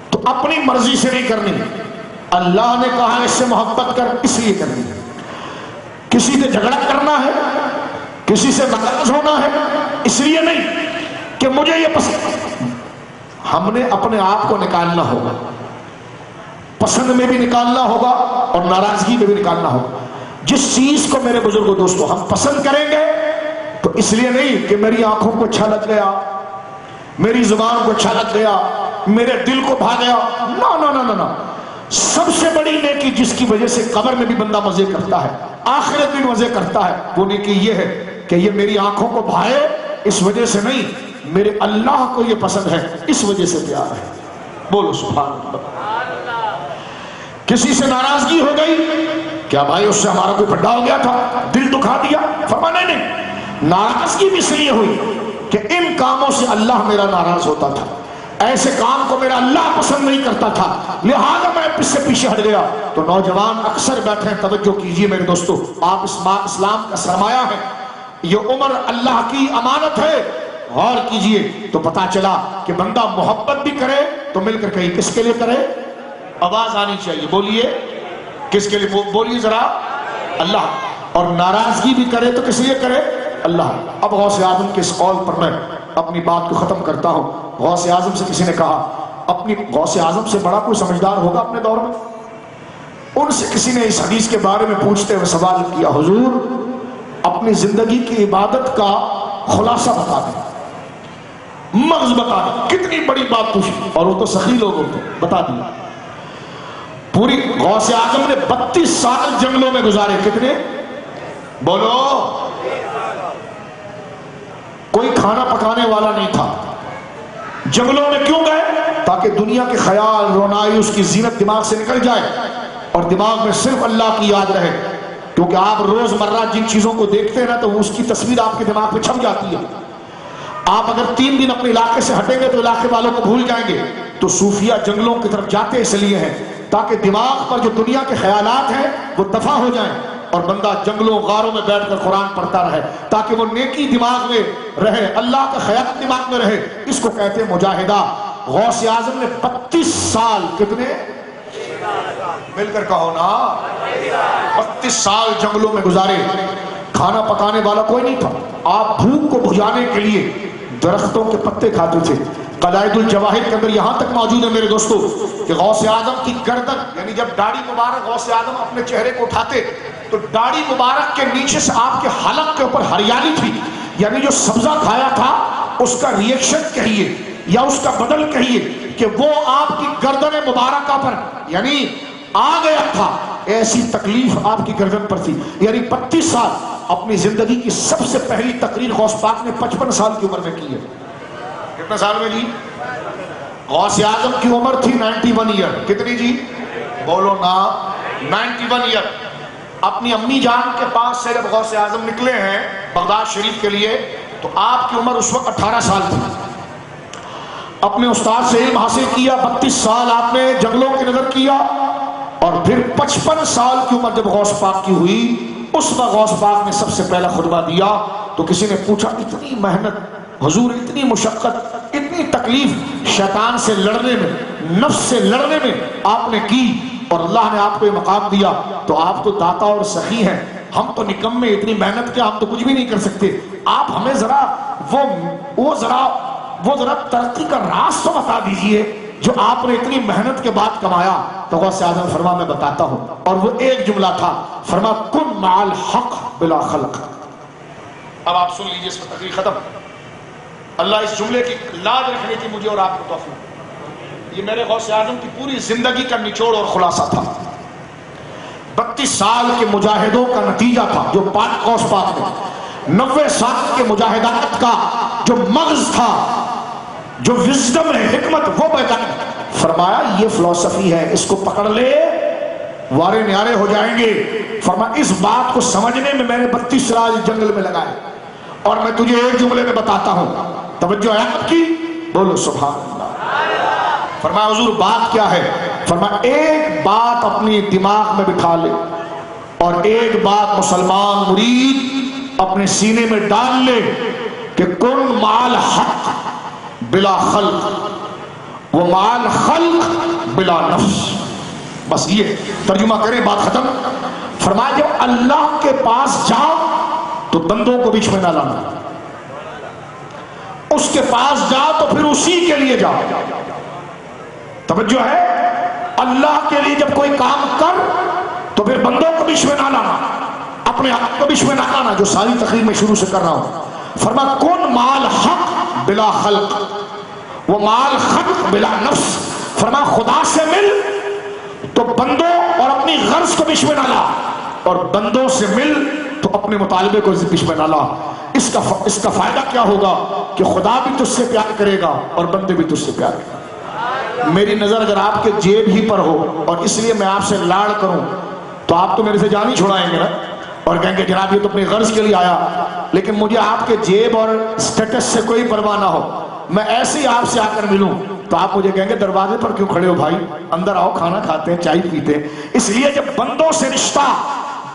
تو اپنی مرضی سے نہیں کرنی، اللہ نے کہا اس سے محبت کر، اس لیے کرنی ہے۔ کسی سے جھگڑا کرنا ہے، کسی سے ناراض ہونا ہے، اس لیے نہیں کہ مجھے یہ پسند، ہم نے اپنے آپ کو نکالنا ہوگا، پسند میں بھی نکالنا ہوگا اور ناراضگی میں بھی نکالنا ہوگا۔ جس چیز کو میرے بزرگوں دوستوں ہم پسند کریں گے تو اس لیے نہیں کہ میری آنکھوں کو اچھا لگ گیا، میری زبان کو اچھا لگ گیا، میرے دل کو بھا گیا، نا سب سے بڑی نیکی جس کی وجہ سے قبر میں بھی بندہ مزے کرتا ہے، آخرت بھی مزے کرتا ہے، وہ نیکی یہ ہے کہ یہ میری آنکھوں کو بھائے، اس وجہ سے نہیں، میرے اللہ کو یہ پسند ہے اس وجہ سے پیار ہے۔ بولو سبحان اللہ۔ کسی سے ناراضگی ہو گئی، کیا بھائی اس سے ہمارا کوئی پڈا ہو گیا تھا، دل دکھا دیا؟ فرمایا نہیں، ناراضگی بھی اس لیے ہوئی کہ ان کاموں سے اللہ میرا ناراض ہوتا تھا، ایسے کام کو میرا اللہ پسند نہیں کرتا تھا، لہذا میں اس سے پیچھے ہٹ گیا۔ تو نوجوان اکثر بیٹھے ہیں، توجہ کیجئے میرے دوستو، آپ اسلام کا سرمایہ ہے، یہ عمر اللہ کی امانت ہے، غور کیجئے تو پتا چلا کہ بندہ محبت بھی کرے تو مل کر کہیں کس کے لیے کرے؟ آواز آنی چاہیے، بولیے کس کے لیے؟ بولیے ذرا، اللہ۔ اور ناراضگی بھی کرے تو کس لیے کرے؟ اللہ۔ اب غوث اعظم کے اس قول پر میں اپنی بات کو ختم کرتا ہوں۔ غوث اعظم سے کسی نے کہا، اپنی غوث اعظم سے بڑا کوئی سمجھدار ہوگا اپنے دور میں؟ ان سے کسی نے اس حدیث کے بارے میں پوچھتے ہوئے سوال کیا، حضور اپنی زندگی کی عبادت کا خلاصہ بتا دیں، مغز بتا دیں۔ کتنی بڑی بات پوچھی، اور وہ تو سخی لوگ ہوتے، بتا دیا۔ پوری غوث اعظم نے 32 سال جنگلوں میں گزارے، کتنے؟ بولو۔ کوئی کھانا پکانے والا نہیں تھا، جنگلوں میں کیوں گئے؟ تاکہ دنیا کے خیال، رونائی، اس کی زینت دماغ سے نکل جائے اور دماغ میں صرف اللہ کی یاد رہے، کیونکہ آپ روز مرہ جن چیزوں کو دیکھتے ہیں نا تو اس کی تصویر آپ کے دماغ پہ چھپ جاتی ہے۔ آپ اگر 3 دن اپنے علاقے سے ہٹیں گے تو علاقے والوں کو بھول جائیں گے۔ تو صوفیہ جنگلوں کی طرف جاتے اس لیے ہیں تاکہ دماغ پر جو دنیا کے خیالات ہیں وہ دفع ہو جائیں اور بندہ جنگلوں غاروں میں بیٹھ کر قرآن پڑھتا رہے، تاکہ وہ نیکی دماغ میں رہے، اللہ کا خیال دماغ میں رہے۔ اس کو کہتے ہیں مجاہدہ۔ غوث اعظم نے 32 سال، کتنے؟ مل کر کہو نا، 32 سال جنگلوں میں گزارے۔ کھانا پکانے والا کوئی نہیں تھا، آپ بھوک کو بجھانے کے لیے درختوں کے پتے کھاتے تھے۔ قلائد الجواہر کے اندر یہاں تک موجود ہے میرے دوستو کہ غوث اعظم کی گردن، یعنی جب داڑھی مبارک غوث اعظم اپنے چہرے کو اٹھاتے تو داڑھی مبارک کے نیچے سے آپ کے حلق کے اوپر ہریالی تھی، یعنی جو سبزہ کھایا تھا اس کا ریئیکشن کہیے یا اس کا بدل کہیے کہ وہ آپ کی گردن مبارکہ پر یعنی آ گیا تھا، ایسی تکلیف آپ کی گردن پر تھی۔ یعنی 32 سال اپنی زندگی کی سب سے پہلی تقریر غوث پاک نے 55 سال کی عمر میں کی ہے۔ کتنے سال میں جی؟ غوث اعظم کی عمر تھی 91 ایئر۔ کتنی جی؟ بولو نا، 91 ایئر۔ اپنی امی جان کے پاس سے جب غوث اعظم نکلے ہیں بغداد شریف کے لیے تو آپ کی عمر اس وقت 18 سال تھی۔ اپنے استاد سے علم حاصل کیا، 32 سال آپ نے جنگلوں کی نظر کیا، اور پھر 55 سال کی عمر جب غوث پاک کی ہوئی اس وقت غوث پاک نے سب سے پہلا خطبہ دیا۔ تو کسی نے پوچھا، اتنی محنت حضور، اتنی مشقت، اتنی تکلیف شیطان سے لڑنے میں، نفس سے لڑنے میں آپ نے کی اور اللہ نے آپ کو یہ مقام دیا، تو آپ تو داتا اور سخی ہیں، ہم تو نکمے، اتنی محنت کیا، ہم تو کچھ بھی نہیں کر سکتے، آپ ہمیں ذرا وہ ذرا ترقی کا راز تو بتا دیجئے جو آپ نے اتنی محنت کے بعد کمایا۔ تو غوث اعظم فرما میں بتاتا ہوں، اور وہ ایک جملہ تھا، فرما کن مع الحق بلا خلق۔ اب آپ سن لیجئے، اس پر تقریر ختم۔ اللہ اس جملے کی لاج رکھنے کی مجھے اور آپ کو توفیق۔ یہ میرے غوث اعظم کی پوری زندگی کا نچوڑ اور خلاصہ تھا، 32 سال کے مجاہدوں کا نتیجہ تھا جو پاک غوث پاک نے 90 سال کے مجاہدات کا جو مغز تھا، جو وزڈم ہے، حکمت، وہ بیان فرمایا۔ یہ فلسفی ہے، اس کو پکڑ لے وارے نیارے ہو جائیں گے۔ فرمایا اس بات کو سمجھنے میں میں نے 32 سال جنگل میں لگائے، اور میں تجھے ایک جملے میں بتاتا ہوں، توجہ ہے آپ کی، بولو سبحان اللہ۔ فرمایا حضور بات کیا ہے؟ فرمایا ایک بات اپنی دماغ میں بٹھا لے، اور ایک بات مسلمان مرید اپنے سینے میں ڈال لے کہ کن مال حق بلا خلق و مال خلق بلا نفس۔ بس یہ ترجمہ کریں، بات ختم۔ فرمایا جب اللہ کے پاس جاؤ تو بندوں کو بیچ میں نہ لانا، اس کے پاس جاؤ تو پھر اسی کے لیے جاؤ۔ توجہ ہے، اللہ کے لیے جب کوئی کام کر تو پھر بندوں کو بیچ میں نہ لانا، اپنے آپ کو بھی اس میں نہ آنا جو ساری تقریر میں شروع سے کر رہا ہوں. فرما کون مال حق بلا خلق وہ مال خلق بلا نفس. فرما خدا سے مل تو بندوں اور اپنی غرض کو بھی اس میں نہ لا، اور بندوں سے مل تو اپنے مطالبے کو اس میں نہ لا. اس کا فائدہ کیا ہوگا کہ خدا بھی تجھ سے پیار کرے گا اور بندے بھی تجھ سے پیار کریں گے. میری نظر اگر آپ کے جیب ہی پر ہو اور اس لیے میں آپ سے لاڑ کروں تو آپ تو میرے سے جان ہی چھڑائیں گے نا اور کہیں گے جناب یہ تو اپنی غرض کے لیے آیا. لیکن مجھے آپ کے جیب اور سٹیٹس سے کوئی پرواہ نہ ہو، میں ایسے ہی آپ سے آ کر ملوں تو آپ مجھے کہیں گے دروازے پر کیوں کھڑے ہو بھائی، اندر آؤ، کھانا کھاتے ہیں، چائے پیتے ہیں. اس لیے جب بندوں سے رشتہ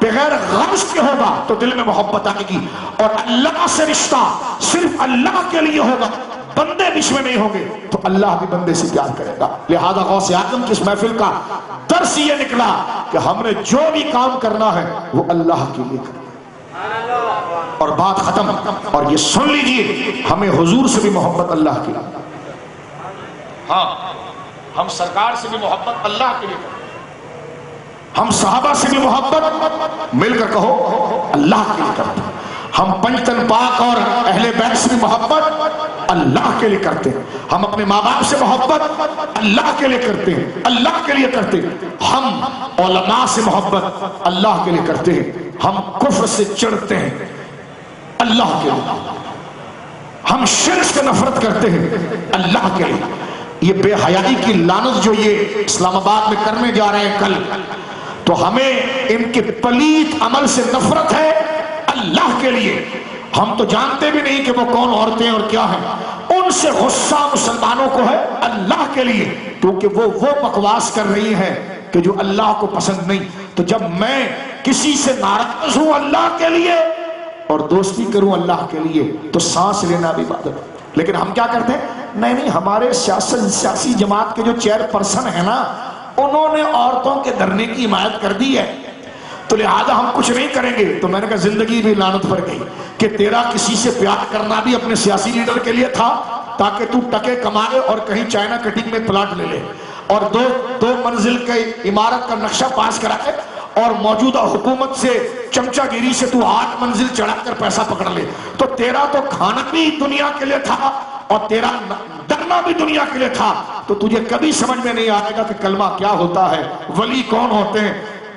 بغیر غرض کے ہوگا تو دل میں محبت آئے گی، اور اللہ سے رشتہ صرف اللہ کے لیے ہوگا، بندے بیچ میں نہیں ہوں گے تو اللہ بھی بندے سے پیار کرے گا. لہذا غوث اعظم کی اس محفل کا درس یہ نکلا کہ ہم نے جو بھی کام کرنا ہے وہ اللہ کے لیے کرنا اور بات ختم. اور یہ سن لیجئے ہمیں حضور سے بھی محبت اللہ کی، ہاں ہم سرکار سے بھی محبت اللہ کے لیے کریں، ہم صحابہ سے بھی محبت مل کر کہو اللہ کے لیے کرتے ہیں، ہم پنجتن پاک اور اہل بیت سے بھی محبت اللہ کے لیے کرتے ہیں، ہم اپنے ماں باپ سے محبت اللہ کے لیے کرتے ہیں، اللہ کے لیے کرتے ہیں، ہم علماء سے محبت اللہ کے لیے کرتے ہیں، ہم کفر سے چڑھتے ہیں اللہ کے لیے، ہم شرک سے نفرت کرتے ہیں اللہ کے لیے. یہ بے حیائی کی لعنت جو یہ اسلام آباد میں کرنے جا رہے ہیں کل، تو ہمیں ان کے پلیت عمل سے نفرت ہے اللہ کے لیے. ہم تو جانتے بھی نہیں کہ وہ کون عورتیں اور کیا ہیں، ان سے غصہ مسلمانوں کو ہے اللہ کے لیے، کیونکہ وہ بکواس کر رہی ہیں کہ جو اللہ کو پسند نہیں. تو جب میں کسی سے ناراض ہوں اللہ کے لیے اور دوستی کروں اللہ کے لیے تو سانس لینا بھی عبادت. لیکن ہم کیا کرتے ہیں، نہیں ہمارے سیاسی جماعت کے جو چیئر پرسن ہیں نا انہوں نے عورتوں کے دھرنے کی حمایت کر دی ہے تو لہذا ہم کچھ نہیں کریں گے. تو میں نے کہا زندگی بھی لعنت پر گئی کہ تیرا کسی سے پیار کرنا بھی اپنے سیاسی لیڈر کے لیے تھا تاکہ تو ٹکے کمائے اور کہیں چائنا کٹنگ میں پلاٹ لے لے اور دو منزل کے عمارت کا نقشہ پاس کرا کے اور موجودہ حکومت سے چمچہ گیری سے تو 8 منزل چڑھا کر پیسہ پکڑ لے. تو تیرا تو کھانا بھی دنیا کے لیے تھا اور تیرا ڈرنا بھی دنیا کے لیے تھا. تو تجھے کبھی سمجھ میں نہیں آئے گا کہ کلمہ کیا ہوتا ہے، ولی کون ہوتے ہیں،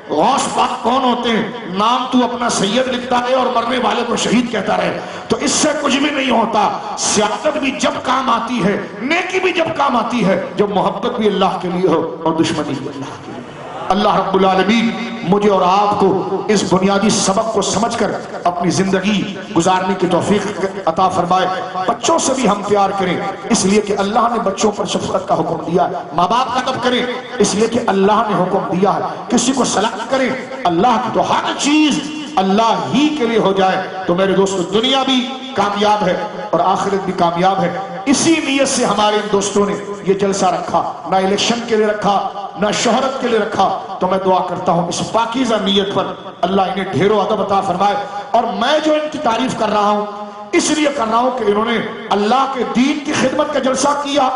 غوث پاک کون ہوتے ہیں. نام تو اپنا سید لکھتا رہے اور مرنے والے کو شہید کہتا رہے تو اس سے کچھ بھی نہیں ہوتا. سیاست بھی جب کام آتی ہے، نیکی بھی جب کام آتی ہے، جب محبت بھی اللہ کے لیے ہو اور دشمنی بھی اللہ کے لیے. اللہ رب العالمین مجھے اور آپ کو اس بنیادی سبق کو سمجھ کر اپنی زندگی گزارنے کی توفیق عطا فرمائے. بچوں سے بھی ہم پیار کریں اس لیے کہ اللہ نے بچوں پر شفقت کا حکم دیا ہے. ماں باپ کا ادب کریں اس لیے کہ اللہ نے حکم دیا ہے. کسی کو سلام کریں اللہ کی، تو ہر چیز اللہ ہی کے لیے ہو جائے تو میرے دوستو دنیا بھی کامیاب ہے اور آخرت بھی کامیاب ہے. اسی نیت سے ہمارے ان دوستوں نے یہ جلسہ رکھا، نہ الیکشن کے لیے رکھا نہ شہرت کے لیے رکھا. تو میں دعا کرتا ہوں اس پاکیزہ نیت پر اللہ انہیں ڈھیروں ادب عطا فرمائے. اور میں جو ان کی تعریف کر رہا ہوں اس لیے کر رہا ہوں کہ انہوں نے اللہ کے دین کی خدمت کا جلسہ کیا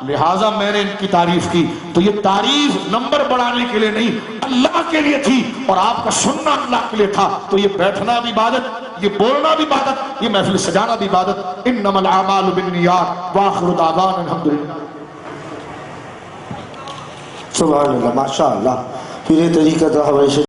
لہٰذا میں نے ان کی تعریف کی. تو یہ تعریف نمبر بڑھانے کے لیے نہیں، اللہ کے لیے تھی اور آپ کا سننا اللہ کے لیے تھا. تو یہ بیٹھنا بھی عبادت، یہ بولنا بھی عبادت، یہ محفل سجانا بھی عبادت. انما الاعمال بالنیات واخر دعوانا الحمدللہ. سبحان اللہ، ماشاء اللہ. پھر یہ طریقہ تھا ہمارے